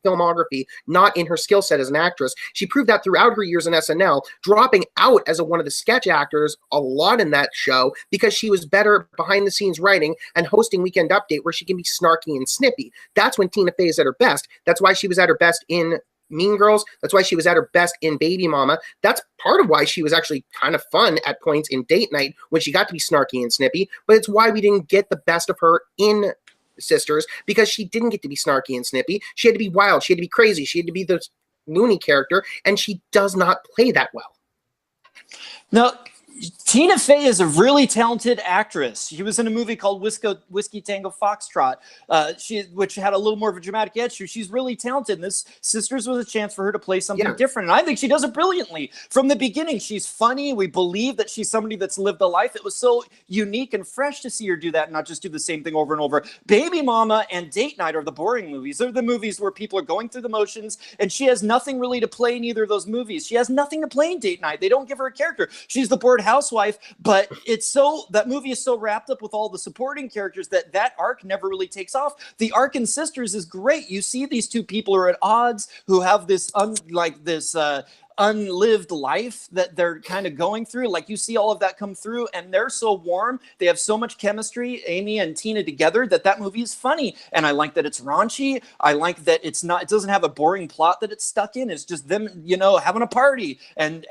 filmography, not in her skill set as an actress. She proved that throughout her years in SNL, dropping out as one of the sketch actors a lot in that show because she was better behind the scenes writing and hosting Weekend Update, where she can be snarky and snippy. That's when Tina Fey is at her best. That's why she was at her best in Mean Girls. That's why she was at her best in Baby Mama. That's part of why she was actually kind of fun at points in Date Night when she got to be snarky and snippy, but it's why we didn't get the best of her in Sisters, because she didn't get to be snarky and snippy. She had to be wild. She had to be crazy. She had to be the loony character, and she does not play that well. No, Tina Fey is a really talented actress. She was in a movie called Whiskey Tango Foxtrot, which had a little more of a dramatic edge. She's really talented. And this Sisters was a chance for her to play something different. And I think she does it brilliantly. From the beginning, she's funny. We believe that she's somebody that's lived a life. It was so unique and fresh to see her do that and not just do the same thing over and over. Baby Mama and Date Night are the boring movies. They're the movies where people are going through the motions, and she has nothing really to play in either of those movies. She has nothing to play in Date Night. They don't give her a character. She's the bored housewife, but that movie is so wrapped up with all the supporting characters that arc never really takes off. The arc in Sisters is great. You see these two people are at odds, who have this unlived life that they're kind of going through. Like, you see all of that come through, and they're so warm. They have so much chemistry, Amy and Tina together, that movie is funny. And I like that it's raunchy. I like that it doesn't have a boring plot that it's stuck in. It's just them, having a party and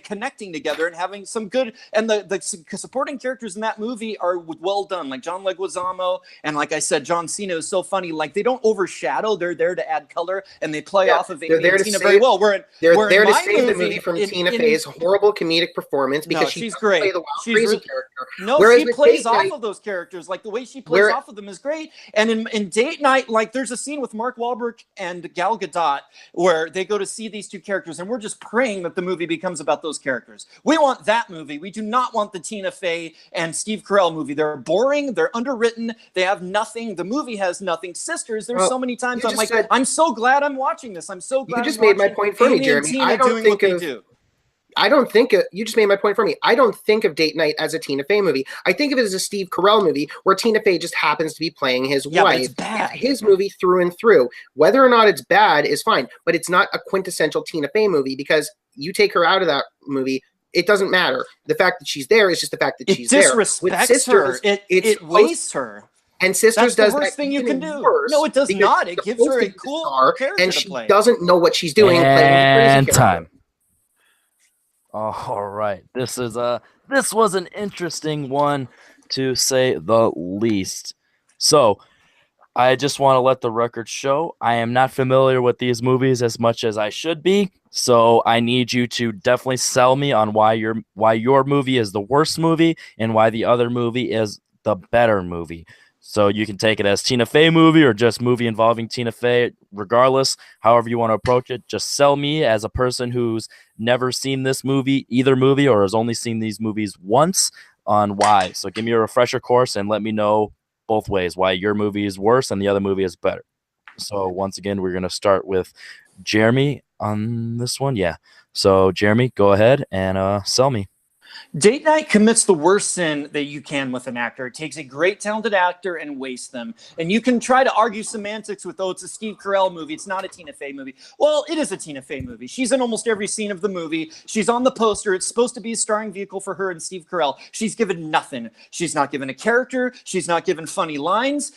connecting together and having some good, and the supporting characters in that movie are well done. Like John Leguizamo, and like I said, John Cena is so funny. Like, they don't overshadow. They're there to add color, and they play off of Amy and Tina very well. They're there to save the movie from Tina Fey's horrible comedic performance because she's doesn't great. play the wild, She's crazy really, character. no, Whereas she with plays Date off Night, of those characters. Like the way she plays off of them is great. And in Date Night, like there's a scene with Mark Wahlberg and Gal Gadot where they go to see these two characters, and we're just praying that the movie becomes about those characters. We want that movie. We do not want the Tina Fey and Steve Carell movie. They're boring. They're underwritten. They have nothing. The movie has nothing. Sisters, there's so many times I'm like, I'm so glad I'm watching this. I'm so glad. You just made my point for me, Jeremy. I don't think of. You just made my point for me. I don't think of Date Night as a Tina Fey movie. I think of it as a Steve Carell movie where Tina Fey just happens to be playing his wife. It's bad. It's his movie through and through. Whether or not it's bad is fine, but it's not a quintessential Tina Fey movie because you take her out of that movie, it doesn't matter. The fact that she's there is just the fact that she's there. It disrespects her. It wastes her. And Sisters does the worst thing you can do. No, it does not. It gives her a cool character and to she play. doesn't know what she's doing. And time. All right, this was an interesting one to say the least. So, I just want to let the record show I am not familiar with these movies as much as I should be. So I need you to definitely sell me on why your movie is the worst movie and why the other movie is the better movie. So you can take it as Tina Fey movie or just movie involving Tina Fey, regardless, however you want to approach it. Just sell me as a person who's never seen either movie, or has only seen these movies once on why. So give me a refresher course and let me know both ways why your movie is worse and the other movie is better. So once again, we're going to start with Jeremy on this one. Yeah. So Jeremy, go ahead and sell me. Date Night commits the worst sin that you can with an actor. It takes a great talented actor and wastes them. And you can try to argue semantics with, it's a Steve Carell movie. It's not a Tina Fey movie. Well, it is a Tina Fey movie. She's in almost every scene of the movie. She's on the poster. It's supposed to be a starring vehicle for her and Steve Carell. She's given nothing. She's not given a character. She's not given funny lines.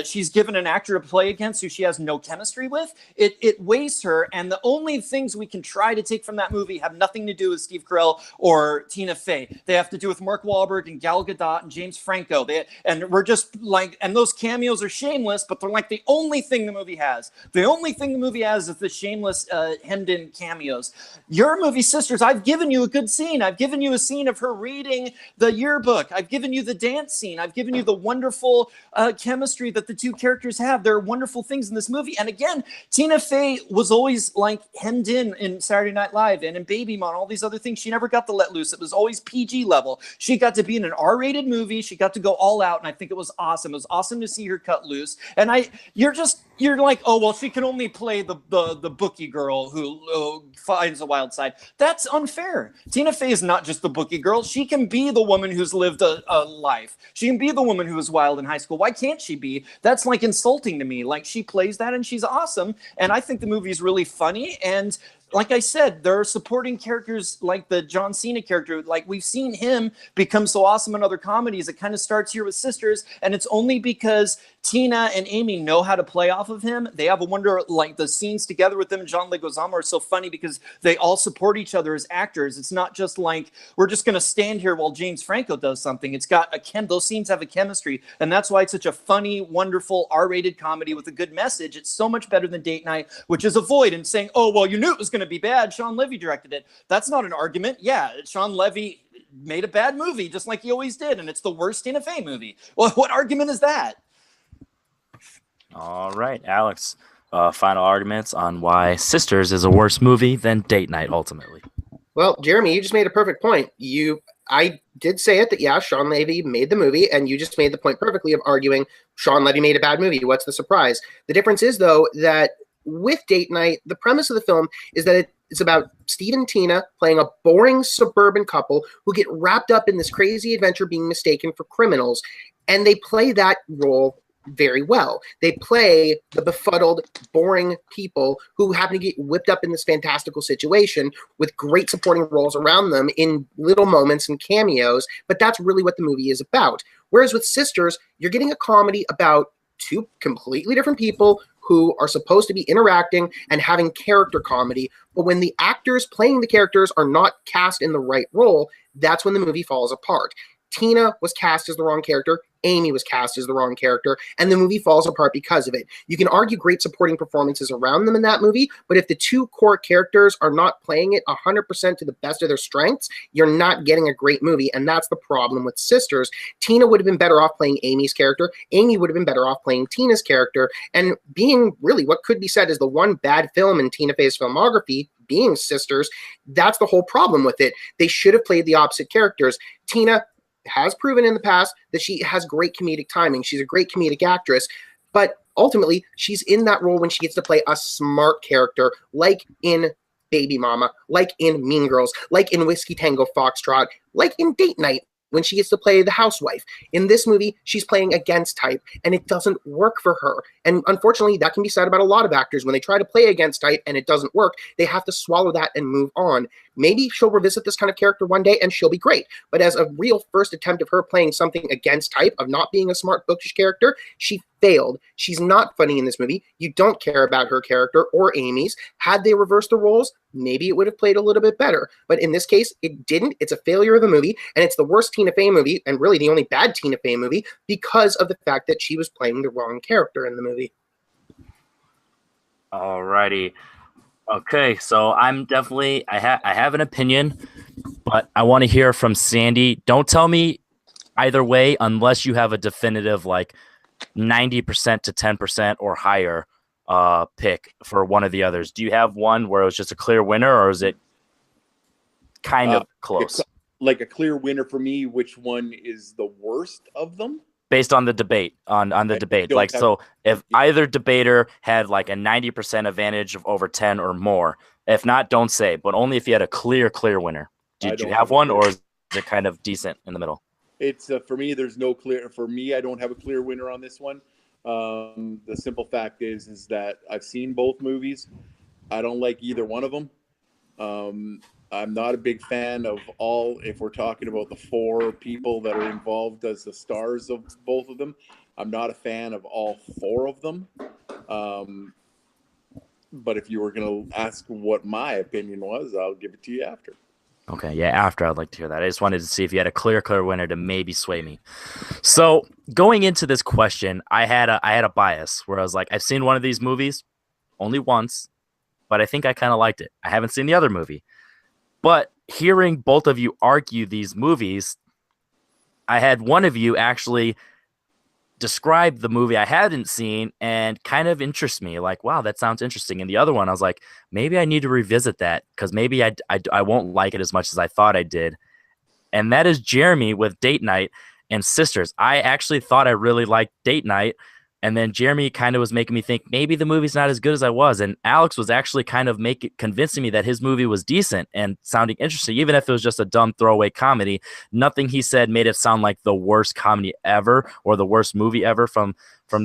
She's given an actor to play against who she has no chemistry with. It wastes her. And the only things we can try to take from that movie have nothing to do with Steve Carell or Tina Fey. They have to do with Mark Wahlberg and Gal Gadot and James Franco. And we're just like, and those cameos are shameless, but they're like the only thing the movie has. The only thing the movie has is the shameless hemmed-in cameos. Your movie, Sisters, I've given you a good scene. I've given you a scene of her reading the yearbook. I've given you the dance scene. I've given you the wonderful chemistry that the two characters have. There are wonderful things in this movie. And again, Tina Fey was always like hemmed in Saturday Night Live and in Baby Mon, all these other things. She never got to let loose. It was always PG level. She got to be in an R-rated movie. She got to go all out, and I think it was awesome. It was awesome to see her cut loose. And you're like, oh well, she can only play the bookie girl who finds the wild side. That's unfair. Tina Fey is not just the bookie girl. She can be the woman who's lived a life. She can be the woman who was wild in high school. Why can't she be? That's like insulting to me. Like, she plays that, and she's awesome. And I think the movie is really funny. And like I said, there are supporting characters like the John Cena character. Like, we've seen him become so awesome in other comedies. It kind of starts here with Sisters, and it's only because Tina and Amy know how to play off of him. They have the scenes together with them and John Leguizamo are so funny because they all support each other as actors. It's not just like, we're just going to stand here while James Franco does something. It's got those scenes have a chemistry, and that's why it's such a funny, wonderful R-rated comedy with a good message. It's so much better than Date Night, which is a void and saying, oh, well, you knew it was going to be bad. Sean Levy directed it. That's not an argument. Yeah, Sean Levy made a bad movie just like he always did, and it's the worst Tina Fey movie. Well, what argument is that? All right, Alex, final arguments on why Sisters is a worse movie than Date Night ultimately. Well, Jeremy, you just made a perfect point. I did say it that, yeah, Sean Levy made the movie, and you just made the point perfectly of arguing Sean Levy made a bad movie. What's the surprise? The difference is, though, that with Date Night, the premise of the film is that it's about Steve and Tina playing a boring suburban couple who get wrapped up in this crazy adventure being mistaken for criminals, and they play that role very well. They play the befuddled, boring people who happen to get whipped up in this fantastical situation with great supporting roles around them in little moments and cameos, but that's really what the movie is about. Whereas with Sisters, you're getting a comedy about two completely different people who are supposed to be interacting and having character comedy, but when the actors playing the characters are not cast in the right role, that's when the movie falls apart. Tina was cast as the wrong character. Amy was cast as the wrong character, and the movie falls apart because of it. You can argue great supporting performances around them in that movie, but if the two core characters are not playing it 100% to the best of their strengths, you're not getting a great movie, and that's the problem with Sisters. Tina would have been better off playing Amy's character. Amy would have been better off playing Tina's character, and being really what could be said is the one bad film in Tina Fey's filmography, being Sisters, that's the whole problem with it. They should have played the opposite characters. Tina has proven in the past that she has great comedic timing. She's a great comedic actress, but ultimately she's in that role when she gets to play a smart character, like in Baby Mama, like in Mean Girls, like in Whiskey Tango Foxtrot, like in Date Night, when she gets to play the housewife. In this movie, she's playing against type, and it doesn't work for her. And unfortunately, that can be said about a lot of actors. When they try to play against type and it doesn't work, they have to swallow that and move on. Maybe she'll revisit this kind of character one day and she'll be great. But as a real first attempt of her playing something against type, of not being a smart, bookish character, she failed. She's not funny in this movie. You don't care about her character or Amy's. Had they reversed the roles, maybe it would have played a little bit better. But in this case, it didn't. It's a failure of a movie, and it's the worst Tina Fey movie, and really the only bad Tina Fey movie, because of the fact that she was playing the wrong character in the movie. Alrighty. Okay, so I'm definitely I have an opinion, but I want to hear from Sandy. Don't tell me either way unless you have a definitive 90% to 10% or higher pick for one of the others. Do you have one where it was just a clear winner, or is it kind of close? Like a clear winner for me, which one is the worst of them? Based on the debate, on the debate. So if either debater had a 90% advantage of over 10 or more, if not, don't say, but only if you had a clear winner. Did you have one, or is it kind of decent in the middle? It's for me, there's no clear, for me, I don't have a clear winner on this one. The simple fact is that I've seen both movies. I don't like either one of them. I'm not a big fan of if we're talking about the four people that are involved as the stars of both of them, I'm not a fan of all four of them. But if you were going to ask what my opinion was, I'll give it to you after. Okay, yeah, after I'd like to hear that. I just wanted to see if you had a clear winner to maybe sway me. So going into this question, I had a bias where I was like, I've seen one of these movies only once, but I think I kind of liked it. I haven't seen the other movie. But hearing both of you argue these movies, I had one of you actually describe the movie I hadn't seen and kind of interest me. Like, wow, that sounds interesting. And the other one, I was like, maybe I need to revisit that because maybe I won't like it as much as I thought I did. And that is Jeremy with Date Night and Sisters. I actually thought I really liked Date Night. And then Jeremy kind of was making me think maybe the movie's not as good as I was. And Alex was actually kind of convincing me that his movie was decent and sounding interesting, even if it was just a dumb throwaway comedy. Nothing he said made it sound like the worst comedy ever or the worst movie ever from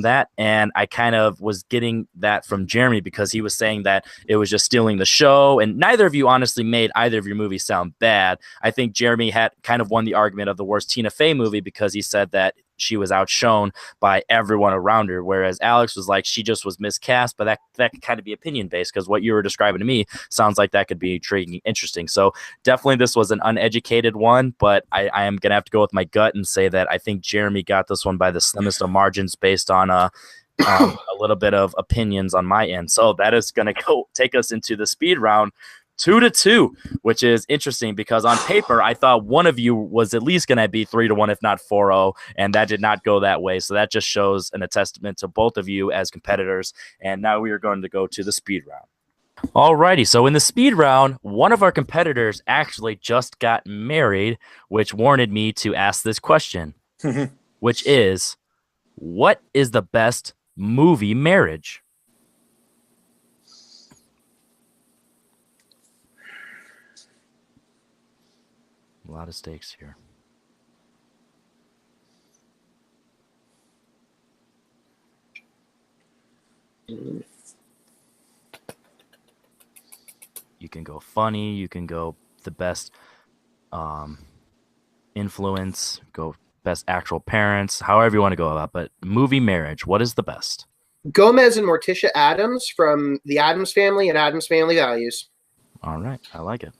that. And I kind of was getting that from Jeremy because he was saying that it was just stealing the show. And neither of you honestly made either of your movies sound bad. I think Jeremy had kind of won the argument of the worst Tina Fey movie because he said that she was outshone by everyone around her, whereas Alex was like, she just was miscast, but that could kind of be opinion based because what you were describing to me sounds like that could be intriguing, interesting. So definitely this was an uneducated one, but I am going to have to go with my gut and say that I think Jeremy got this one by the slimmest of margins based on a little bit of opinions on my end. So that is going to take us into the speed round 2-2, which is interesting because on paper, I thought one of you was at least going to be 3-1, if not 4-0, and that did not go that way. So that just shows a testament to both of you as competitors. And now we are going to go to the speed round. Alrighty, so in the speed round, one of our competitors actually just got married, which warranted me to ask this question, which is, what is the best movie marriage? A lot of stakes here. You can go funny. You can go the best influence. Go best actual parents. However you want to go about. But movie marriage, what is the best? Gomez and Morticia Addams from The Addams Family and Addams Family Values. All right. I like it.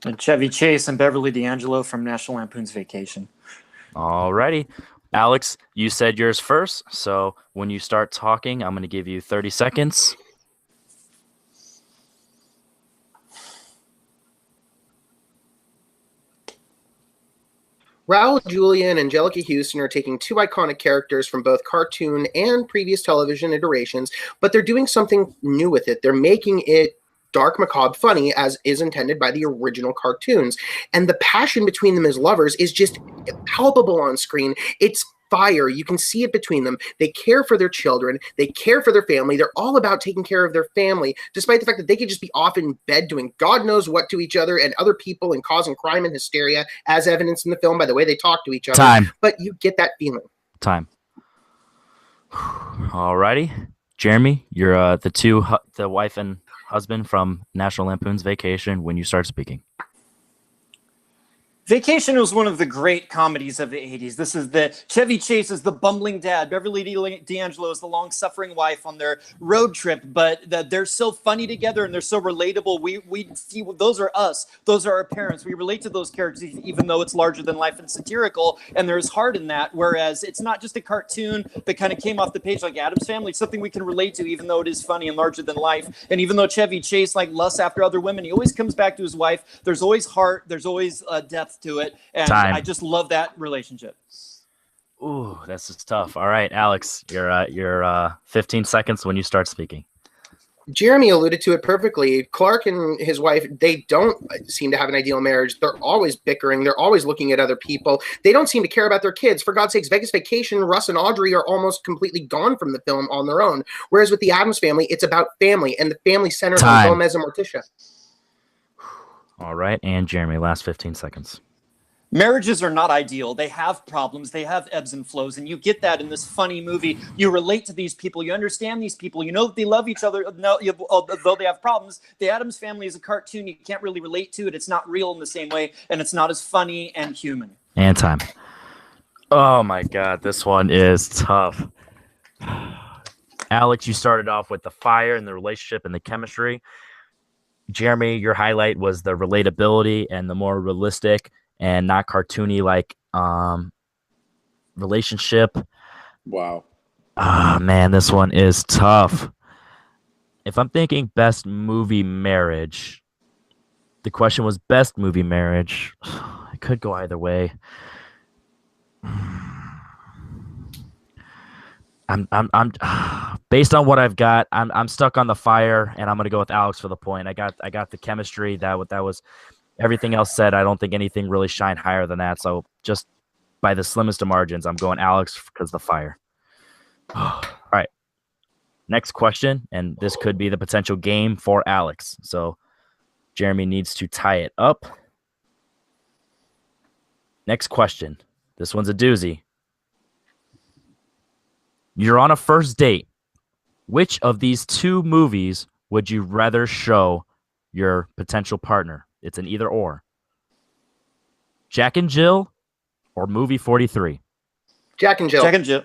And Chevy Chase and Beverly D'Angelo from National Lampoon's Vacation. Alrighty. Alex, you said yours first, so when you start talking, I'm going to give you 30 seconds. Raul Julia and Angelica Houston are taking two iconic characters from both cartoon and previous television iterations, but they're doing something new with it. They're making it dark, macabre, funny, as is intended by the original cartoons. And the passion between them as lovers is just palpable on screen. It's fire. You can see it between them. They care for their children. They care for their family. They're all about taking care of their family, despite the fact that they could just be off in bed doing God knows what to each other and other people and causing crime and hysteria, as evidenced in the film by the way they talk to each other. Time. But you get that feeling. Time. Alrighty. Jeremy, you're the wife and husband from National Lampoon's Vacation when you start speaking. Vacation was one of the great comedies of the 80s. This is the Chevy Chase is the bumbling dad. Beverly D'Angelo is the long-suffering wife on their road trip, but they're so funny together and they're so relatable. We see those are us. Those are our parents. We relate to those characters, even though it's larger than life and satirical, and there's heart in that, whereas it's not just a cartoon that kind of came off the page like Addams Family. It's something we can relate to, even though it is funny and larger than life. And even though Chevy Chase lusts after other women, he always comes back to his wife. There's always heart. There's always depth to it, and Time. I just love that relationship. Ooh, this is tough. All right, Alex, you're 15 seconds when you start speaking. Jeremy alluded to it perfectly. Clark and his wife, they don't seem to have an ideal marriage. They're always bickering. They're always looking at other people. They don't seem to care about their kids. For God's sakes, Vegas Vacation, Russ and Audrey are almost completely gone from the film on their own. Whereas with the Addams Family, it's about family, and the family centers on Gomez and Morticia. All right, and Jeremy, last 15 seconds. Marriages are not ideal. They have problems. They have ebbs and flows. And you get that in this funny movie. You relate to these people. You understand these people. You know that they love each other, though they have problems. The Addams Family is a cartoon. You can't really relate to it. It's not real in the same way. And it's not as funny and human. And time. Oh, my God. This one is tough. Alex, you started off with the fire and the relationship and the chemistry. Jeremy, your highlight was the relatability and the more realistic and not cartoony relationship. Wow. Man, this one is tough. If I'm thinking best movie marriage, the question was best movie marriage. It could go either way. I'm based on what I've got, I'm stuck on the fire, and I'm gonna go with Alex for the point. I got the chemistry that was everything else said. I don't think anything really shined higher than that. So just by the slimmest of margins, I'm going Alex because the fire. All right. Next question, and this could be the potential game for Alex. So Jeremy needs to tie it up. Next question. This one's a doozy. You're on a first date. Which of these two movies would you rather show your potential partner? It's an either or. Jack and Jill or movie 43? Jack and Jill. Jack and Jill.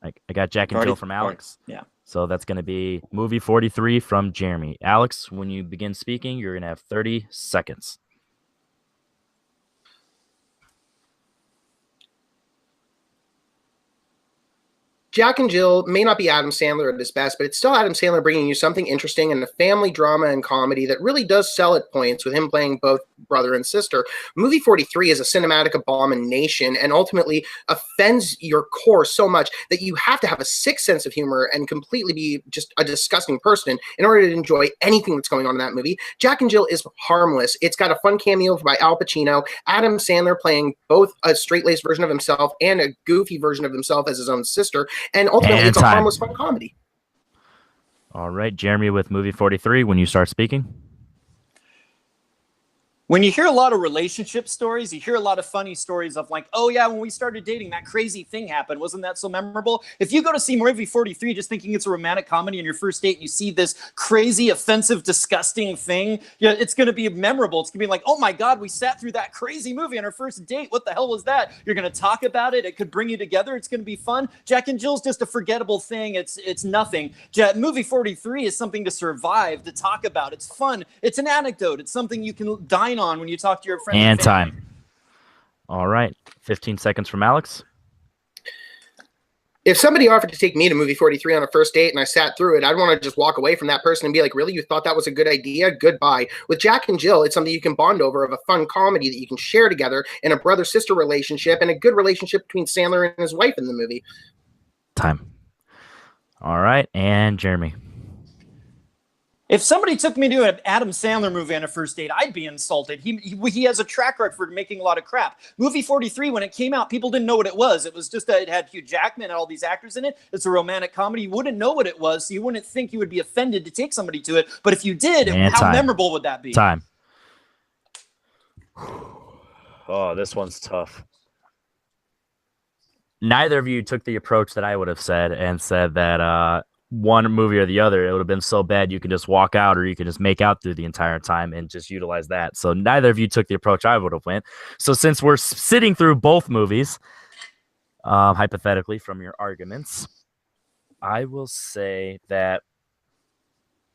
I got Jack and Jill from Alex. Yeah. So that's going to be movie 43 from Jeremy. Alex, when you begin speaking, you're going to have 30 seconds. Jack and Jill may not be Adam Sandler at his best, but it's still Adam Sandler bringing you something interesting and a family drama and comedy that really does sell at points, with him playing both brother and sister. Movie 43 is a cinematic abomination and ultimately offends your core so much that you have to have a sick sense of humor and completely be just a disgusting person in order to enjoy anything that's going on in that movie. Jack and Jill is harmless. It's got a fun cameo by Al Pacino, Adam Sandler playing both a straight-laced version of himself and a goofy version of himself as his own sister. And ultimately, it's a harmless, fun comedy. All right, Jeremy with movie 43, when you start speaking. When you hear a lot of relationship stories, you hear a lot of funny stories of oh yeah, when we started dating, that crazy thing happened. Wasn't that so memorable? If you go to see movie 43 just thinking it's a romantic comedy on your first date and you see this crazy, offensive, disgusting thing, it's going to be memorable. It's going to be oh my God, we sat through that crazy movie on our first date. What the hell was that? You're going to talk about it. It could bring you together. It's going to be fun. Jack and Jill's just a forgettable thing. It's nothing. Movie 43 is something to survive, to talk about. It's fun. It's an anecdote. It's something you can dine on when you talk to your friends And family. time. All right. 15 seconds from Alex. If somebody offered to take me to movie 43 on a first date and I sat through it, I'd want to just walk away from that person and be like, really? You thought that was a good idea? Goodbye. With Jack and Jill, it's something you can bond over, of a fun comedy that you can share together, and a brother-sister relationship, and a good relationship between Sandler and his wife in the movie. Time. All right. And Jeremy. If somebody took me to an Adam Sandler movie on a first date, I'd be insulted. He has a track record for making a lot of crap. Movie 43, when it came out, people didn't know what it was. It was just that it had Hugh Jackman and all these actors in it. It's a romantic comedy. You wouldn't know what it was, so you wouldn't think you would be offended to take somebody to it. But if you did, how memorable would that be? Time. Oh, this one's tough. Neither of you took the approach that I would have said and said that one movie or the other, it would have been so bad you can just walk out, or you can just make out through the entire time and just utilize that. So neither of you took the approach I would have went. So since we're sitting through both movies, hypothetically from your arguments, I will say that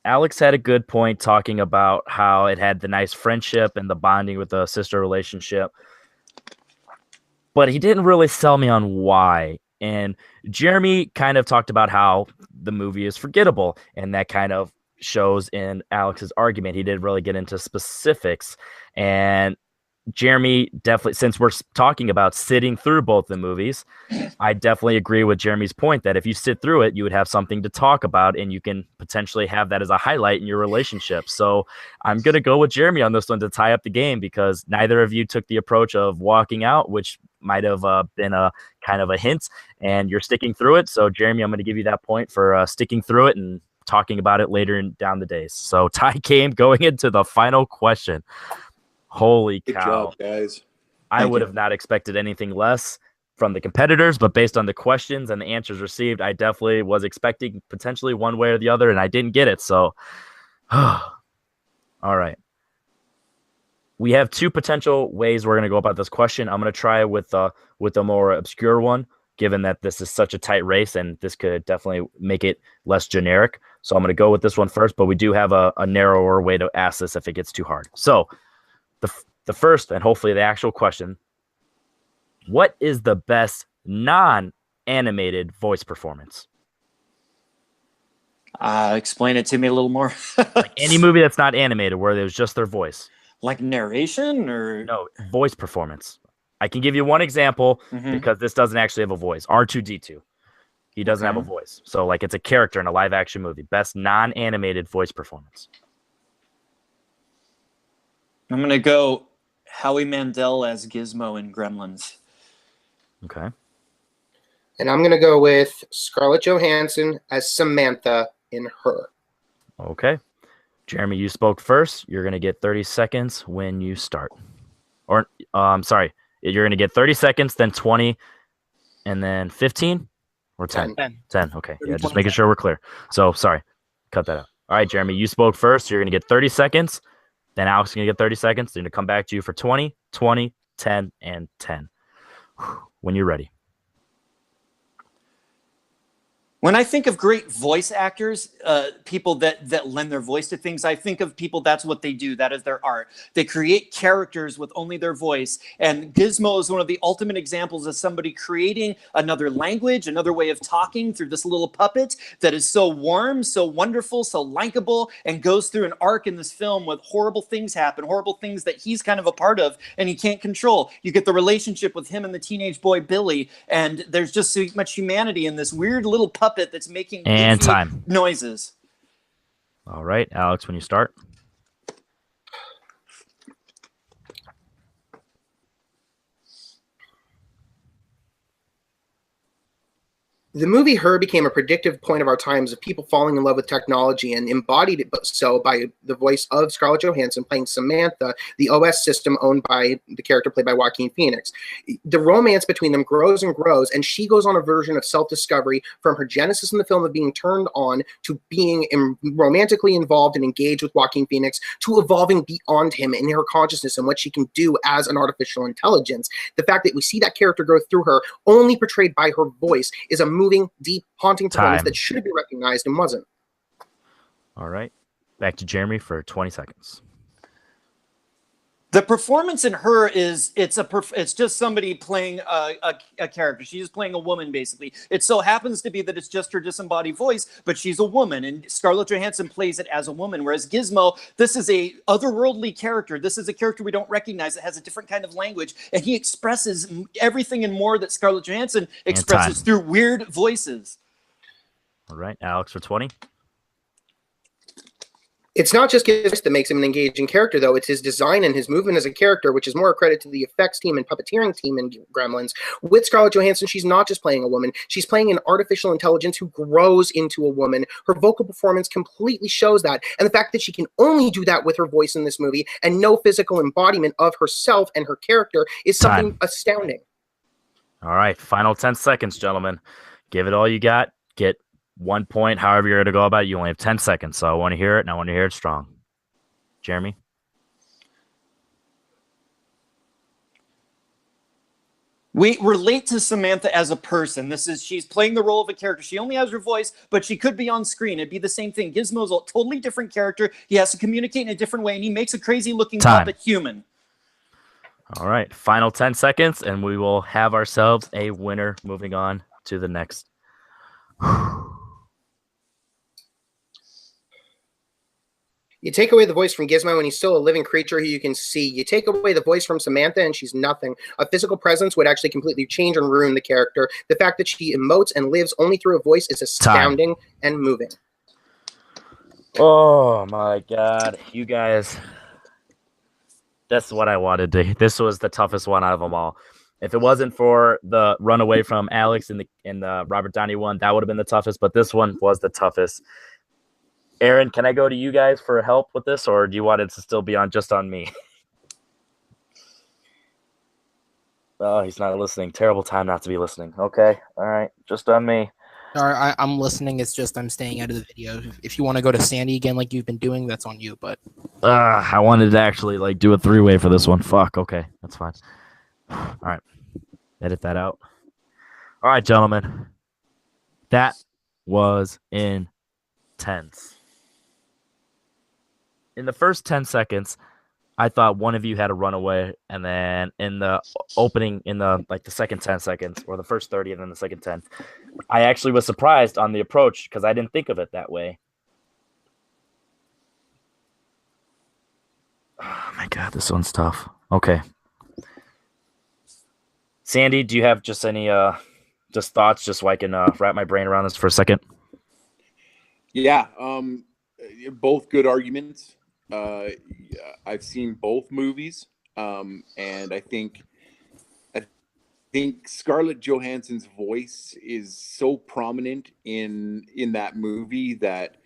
Alex had a good point talking about how it had the nice friendship and the bonding with the sister relationship, but he didn't really sell me on why. And Jeremy kind of talked about how the movie is forgettable, and that kind of shows in Alex's argument. He didn't really get into specifics, and Jeremy definitely, since we're talking about sitting through both the movies, I definitely agree with Jeremy's point that if you sit through it, you would have something to talk about, and you can potentially have that as a highlight in your relationship. So I'm going to go with Jeremy on this one to tie up the game, because neither of you took the approach of walking out, which might have been a kind of a hint, and you're sticking through it. So Jeremy, I'm going to give you that point for sticking through it and talking about it later down the days. So tie game going into the final question. Holy cow. Good job, guys. I would have not expected anything less from the competitors, but based on the questions and the answers received, I definitely was expecting potentially one way or the other, and I didn't get it. So, all right. We have two potential ways we're going to go about this question. I'm going to try with a more obscure one, given that this is such a tight race, and this could definitely make it less generic. So I'm going to go with this one first, but we do have a narrower way to ask this if it gets too hard. So the first, and hopefully the actual question, what is the best non-animated voice performance? Explain it to me a little more. Like any movie that's not animated, where it was just their voice. Like narration or? No, voice performance. I can give you one example because this doesn't actually have a voice. R2-D2. He doesn't have a voice. So like it's a character in a live action movie. Best non-animated voice performance. I'm going to go Howie Mandel as Gizmo in Gremlins. Okay. And I'm going to go with Scarlett Johansson as Samantha in Her. Okay. Jeremy, you spoke first. You're going to get 30 seconds when you start. Or, sorry. You're going to get 30 seconds, then 20, and then 15 or 10? 10. Okay. Yeah, just making sure we're clear. So, sorry. Cut that out. All right, Jeremy, you spoke first. You're going to get 30 seconds. Then Alex is going to get 30 seconds. They're going to come back to you for 20, 20, 10, and 10. When you're ready. When I think of great voice actors, people that lend their voice to things, I think of people, that's what they do. That is their art. They create characters with only their voice. And Gizmo is one of the ultimate examples of somebody creating another language, another way of talking through this little puppet that is so warm, so wonderful, so likable, and goes through an arc in this film with horrible things happen, horrible things that he's kind of a part of and he can't control. You get the relationship with him and the teenage boy Billy, and there's just so much humanity in this weird little puppet that's making and time noises. All right, Alex, when you start. The movie Her became a predictive point of our times of people falling in love with technology, and embodied it so by the voice of Scarlett Johansson playing Samantha, the OS system owned by the character played by Joaquin Phoenix. The romance between them grows and grows, and she goes on a version of self-discovery from her genesis in the film of being turned on to being romantically involved and engaged with Joaquin Phoenix to evolving beyond him in her consciousness and what she can do as an artificial intelligence. The fact that we see that character go through her, only portrayed by her voice, is a moving, deep, haunting performance that should be recognized and wasn't. All right. Back to Jeremy for 20 seconds. The performance in her is it's just somebody playing a character. She's playing a woman, basically. It so happens to be that it's just her disembodied voice, but she's a woman, and Scarlett Johansson plays it as a woman. Whereas Gizmo, this is a otherworldly character. This is a character we don't recognize. It has a different kind of language, and he expresses everything and more that Scarlett Johansson expresses through weird voices. All right, Alex for 20. It's not just Gizmo that makes him an engaging character, though. It's his design and his movement as a character, which is more a credit to the effects team and puppeteering team in Gremlins. With Scarlett Johansson, she's not just playing a woman. She's playing an artificial intelligence who grows into a woman. Her vocal performance completely shows that. And the fact that she can only do that with her voice in this movie and no physical embodiment of herself and her character is something astounding. All right, final 10 seconds, gentlemen. Give it all you got. Get 1 point, however you're going to go about it. You only have 10 seconds, so I want to hear it, and I want to hear it strong. Jeremy? We relate to Samantha as a person. She's playing the role of a character. She only has her voice, but she could be on screen. It'd be the same thing. Gizmo's a totally different character. He has to communicate in a different way, and he makes a crazy-looking puppet human. All right, final 10 seconds, and we will have ourselves a winner moving on to the next. You take away the voice from Gizmo and he's still a living creature who you can see. You take away the voice from Samantha and she's nothing. A physical presence would actually completely change and ruin the character. The fact that she emotes and lives only through a voice is astounding and moving. Oh my God, you guys. That's what I wanted to. This was the toughest one out of them all. If it wasn't for the runaway from Alex in the Robert Downey one, that would have been the toughest, but this one was the toughest. Aaron, can I go to you guys for help with this, or do you want it to still be just on me? Oh, he's not listening. Terrible time not to be listening. Okay, all right, just on me. Sorry, I'm listening. It's just I'm staying out of the video. If you want to go to Sandy again like you've been doing, that's on you. But I wanted to actually do a three-way for this one. Fuck, okay, that's fine. All right, edit that out. All right, gentlemen, that was intense. In the first 10 seconds, I thought one of you had a runaway, and then in the opening, in the second 10 seconds, or the first 30 and then the second 10, I actually was surprised on the approach because I didn't think of it that way. Oh my God, this one's tough. Okay. Sandy, do you have just any just thoughts, just so I can wrap my brain around this for a second? Yeah, both good arguments. I've seen both movies, and I think Scarlett Johansson's voice is so prominent in that movie that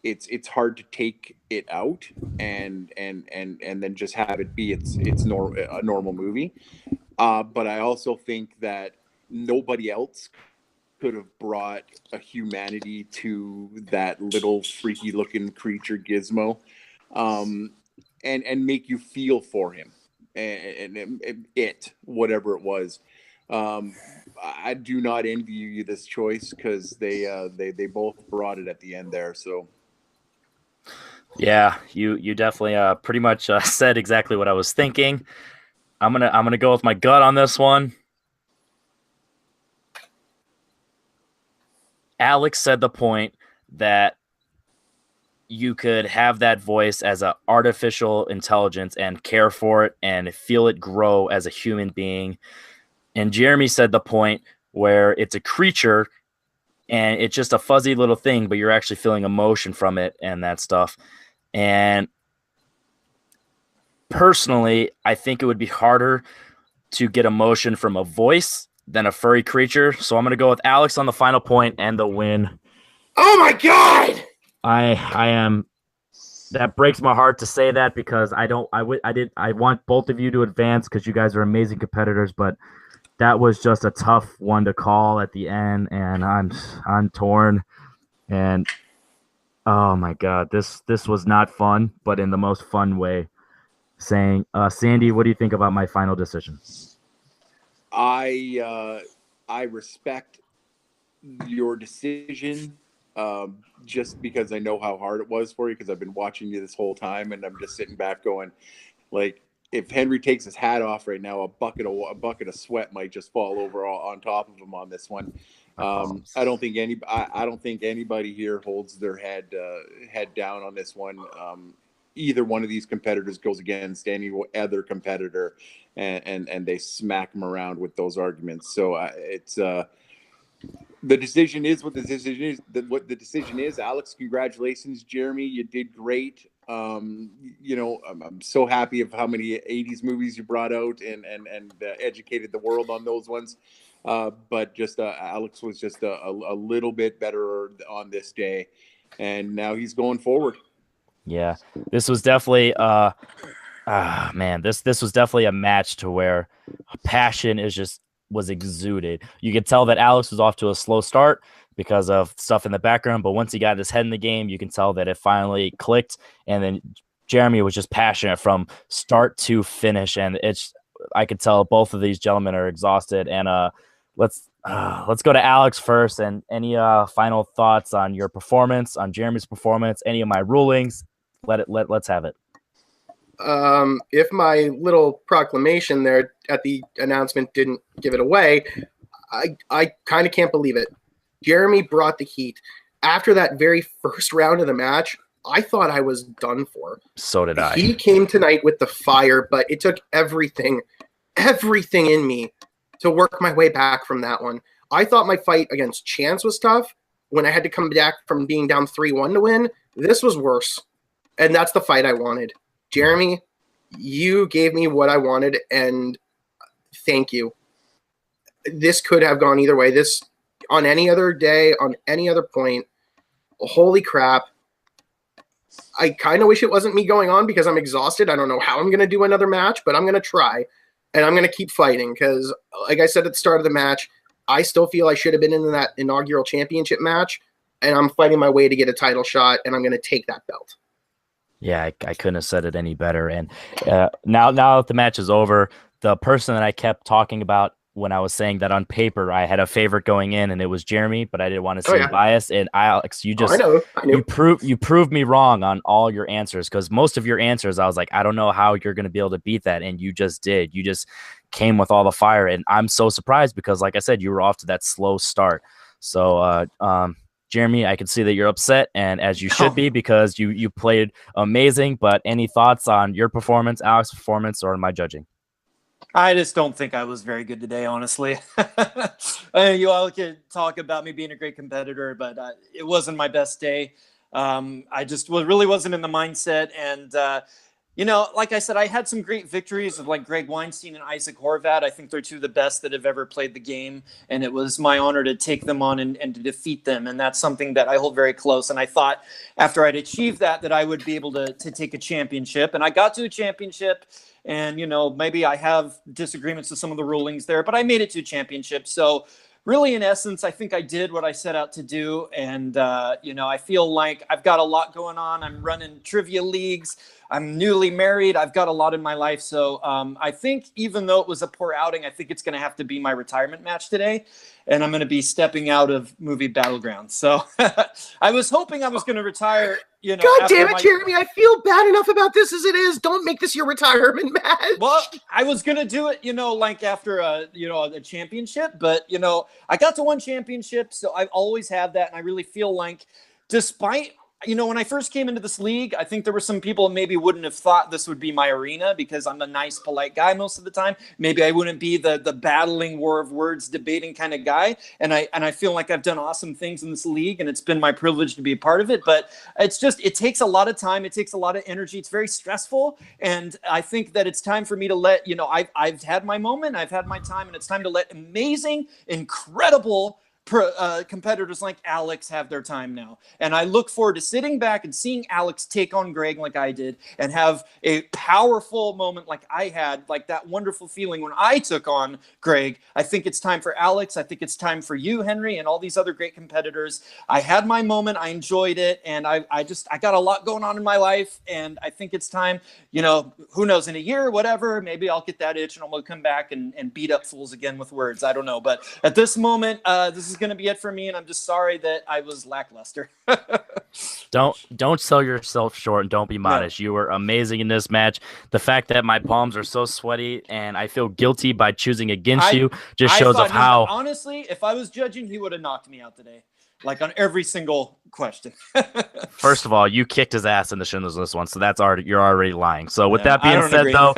it's hard to take it out and then just have it be a normal movie. But I also think that nobody else could have brought a humanity to that little freaky looking creature Gizmo, and make you feel for him and whatever it was. I do not envy you this choice because they both brought it at the end there. So yeah, you definitely pretty much said exactly what I was thinking. I'm gonna go with my gut on this one. Alex said the point that you could have that voice as an artificial intelligence and care for it and feel it grow as a human being. And Jeremy said the point where it's a creature and it's just a fuzzy little thing, but you're actually feeling emotion from it and that stuff. And personally, I think it would be harder to get emotion from a voice than a furry creature. So I'm going to go with Alex on the final point and the win. Oh my God! I am. That breaks my heart to say that because I want both of you to advance because you guys are amazing competitors, but that was just a tough one to call at the end, and I'm torn. And oh my God, this was not fun, but in the most fun way. Sandy, what do you think about my final decision? I respect your decision, just because I know how hard it was for you because I've been watching you this whole time, and I'm just sitting back going, like, if Henry takes his hat off right now, a bucket of sweat might just fall over on top of him on this one. I don't think anybody here holds their head down on this one. Either one of these competitors goes against any other competitor, and they smack them around with those arguments. So it's the decision is what the decision is. What the decision is. Alex, congratulations. Jeremy, you did great. I'm so happy of how many 80s movies you brought out and educated the world on those ones. But just Alex was just a little bit better on this day, and now he's going forward. Yeah, this was definitely this was definitely a match to where passion was exuded. You could tell that Alex was off to a slow start because of stuff in the background, but once he got his head in the game, you can tell that it finally clicked, and then Jeremy was just passionate from start to finish, and I could tell both of these gentlemen are exhausted. And let's go to Alex first, and any final thoughts on your performance, on Jeremy's performance, any of my rulings. Let's have it. If my little proclamation there at the announcement didn't give it away, I kind of can't believe it. Jeremy brought the heat. After that very first round of the match, I thought I was done for. So did I. He came tonight with the fire, but it took everything in me to work my way back from that one. I thought my fight against Chance was tough. When I had to come back from being down 3-1 to win, this was worse. And that's the fight I wanted. Jeremy, you gave me what I wanted, and thank you. This could have gone either way. This, on any other day, on any other point, holy crap. I kind of wish it wasn't me going on because I'm exhausted. I don't know how I'm going to do another match, but I'm going to try, and I'm going to keep fighting because, like I said at the start of the match, I still feel I should have been in that inaugural championship match, and I'm fighting my way to get a title shot, and I'm going to take that belt. Yeah, I couldn't have said it any better. And now that the match is over, the person that I kept talking about when I was saying that on paper I had a favorite going in, and it was Jeremy, but I didn't want to seem biased. And Alex, you just I know. you proved me wrong on all your answers, because most of your answers I was like, I don't know how you're going to be able to beat that, and you just did. You just came with all the fire, and I'm so surprised because, like I said, you were off to that slow start. So Jeremy, I can see that you're upset, and as you should be, because you played amazing. But any thoughts on your performance, Alex's performance, or my judging? I just don't think I was very good today, honestly. You all could talk about me being a great competitor, but it wasn't my best day. I just really wasn't in the mindset. And, like I said, I had some great victories of like Greg Weinstein and Isaac Horvat. I think they're two of the best that have ever played the game. And it was my honor to take them on and to defeat them. And that's something that I hold very close. And I thought after I'd achieved that I would be able to take a championship. And I got to a championship. And, maybe I have disagreements with some of the rulings there, but I made it to a championship. So really, in essence, I think I did what I set out to do. And, I feel like I've got a lot going on. I'm running trivia leagues. I'm newly married. I've got a lot in my life. So I think even though it was a poor outing, I think it's going to have to be my retirement match today. And I'm going to be stepping out of movie Battleground. So I was hoping I was going to retire. God damn it, Jeremy. I feel bad enough about this as it is. Don't make this your retirement match. Well, I was going to do it, like after a championship. But, I got to one championship. So I always have that. And I really feel like despite when I first came into this league, I think there were some people maybe wouldn't have thought this would be my arena because I'm a nice, polite guy most of the time. Maybe I wouldn't be the battling war of words, debating kind of guy. And I feel like I've done awesome things in this league, and it's been my privilege to be a part of it. But it takes a lot of time. It takes a lot of energy. It's very stressful. And I think that it's time for me to let, I've had my moment, I've had my time, and it's time to let amazing, incredible competitors like Alex have their time now. And I look forward to sitting back and seeing Alex take on Greg like I did and have a powerful moment like I had, like that wonderful feeling when I took on Greg. I think it's time for Alex. I think it's time for you, Henry, and all these other great competitors. I had my moment. I enjoyed it. And I got a lot going on in my life. And I think it's time, who knows, in a year, whatever, maybe I'll get that itch and I'm going to come back and beat up fools again with words. I don't know. But at this moment, this is going to be it for me, and I'm just sorry that I was lackluster. Don't sell yourself short and don't be modest. You were amazing in this match. The fact that my palms are so sweaty and I feel guilty by choosing against you just shows off how. Honestly, if I was judging, he would have knocked me out today, like on every single question. First of all, you kicked his ass in the Schindler's List one, so you're already lying. So with that being said, though,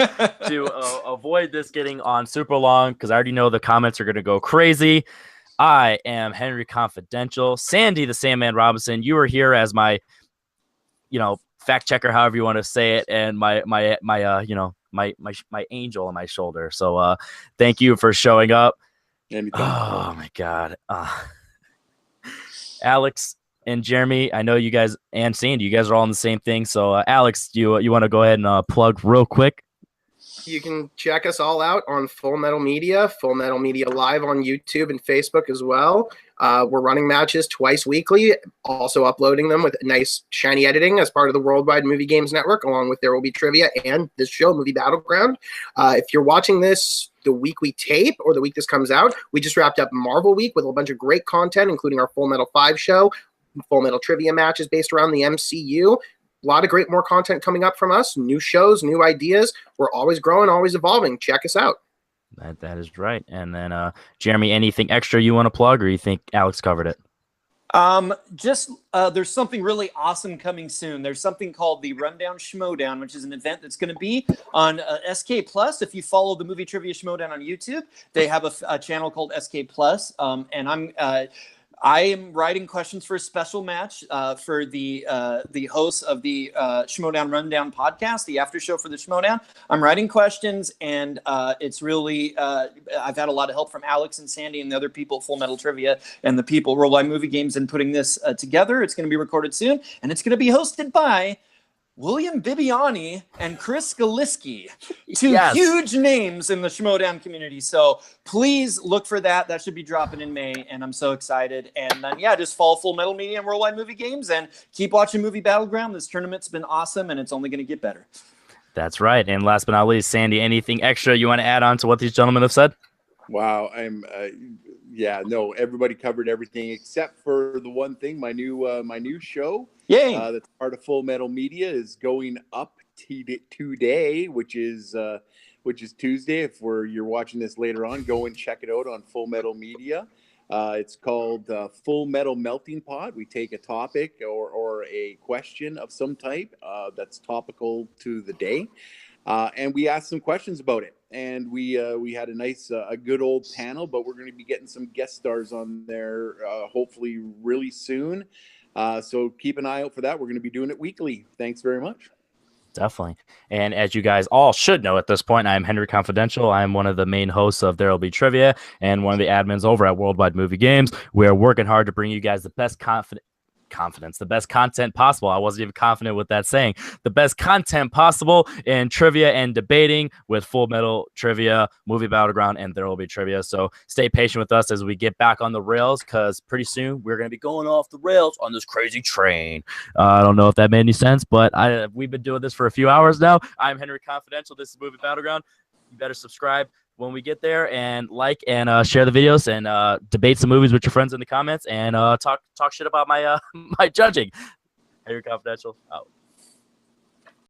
to avoid this getting on super long, because I already know the comments are going to go crazy, I am Henry Confidential. Sandy the Sandman Robinson, you are here as my, fact checker, however you want to say it, and my angel on my shoulder. So thank you for showing up. Anything. Oh my God. Alex and Jeremy, I know you guys, and Sandy, you guys are all in the same thing. So Alex, you want to go ahead and plug real quick? You can check us all out on Full Metal Media Live on YouTube and Facebook as well. We're running matches twice weekly, also uploading them with nice shiny editing as part of the Worldwide Movie Games Network, along with There Will Be Trivia and this show, Movie Battleground. If you're watching this the week we tape or the week this comes out, we just wrapped up Marvel Week with a bunch of great content, including our Full Metal 5 show, Full Metal Trivia matches based around the MCU. A lot of great more content coming up from us, new shows, new ideas. We're always growing, always evolving. Check us out. That is right. And then, Jeremy, anything extra you want to plug, or you think Alex covered it? There's something really awesome coming soon. There's something called the Rundown Schmodown, which is an event that's going to be on SK Plus. If you follow the Movie Trivia Schmodown on YouTube, they have a channel called SK Plus. And I am writing questions for a special match for the hosts of the Schmodown Rundown podcast, the after show for the Schmodown. I'm writing questions, and it's really I've had a lot of help from Alex and Sandy and the other people at Full Metal Trivia and the people at Worldwide Movie Games in putting this together. It's going to be recorded soon, and it's going to be hosted by William Bibiani and Chris Galiski, two huge names in the Schmodown community. So please look for that. That should be dropping in May, and I'm so excited. And then, just follow Full Metal Media and Worldwide Movie Games, and keep watching Movie Battleground. This tournament's been awesome, and it's only going to get better. That's right. And last but not least, Sandy, anything extra you want to add on to what these gentlemen have said? Wow, everybody covered everything except for the one thing. My new show, that's part of Full Metal Media, is going up today, which is Tuesday. If you're watching this later on, go and check it out on Full Metal Media. It's called Full Metal Melting Pot. We take a topic or a question of some type that's topical to the day, and we ask some questions about it. And we had a nice, a good old panel, but we're going to be getting some guest stars on there, hopefully really soon. So keep an eye out for that. We're going to be doing it weekly. Thanks very much. Definitely. And as you guys all should know at this point, I'm Henry Confidential. I'm one of the main hosts of There Will Be Trivia and one of the admins over at Worldwide Movie Games. We're working hard to bring you guys the best the best content possible. I wasn't even confident with that saying. The best content possible in trivia and debating with Full Metal Trivia, Movie Battleground, and There Will Be Trivia. So stay patient with us as we get back on the rails, because pretty soon we're going to be going off the rails on this crazy train. I don't know if that made any sense, but we've been doing this for a few hours now. I'm Henry Confidential. This is Movie Battleground. You better subscribe when we get there, and like and share the videos, and debate some movies with your friends in the comments, and talk shit about my my judging. Henry Confidential out.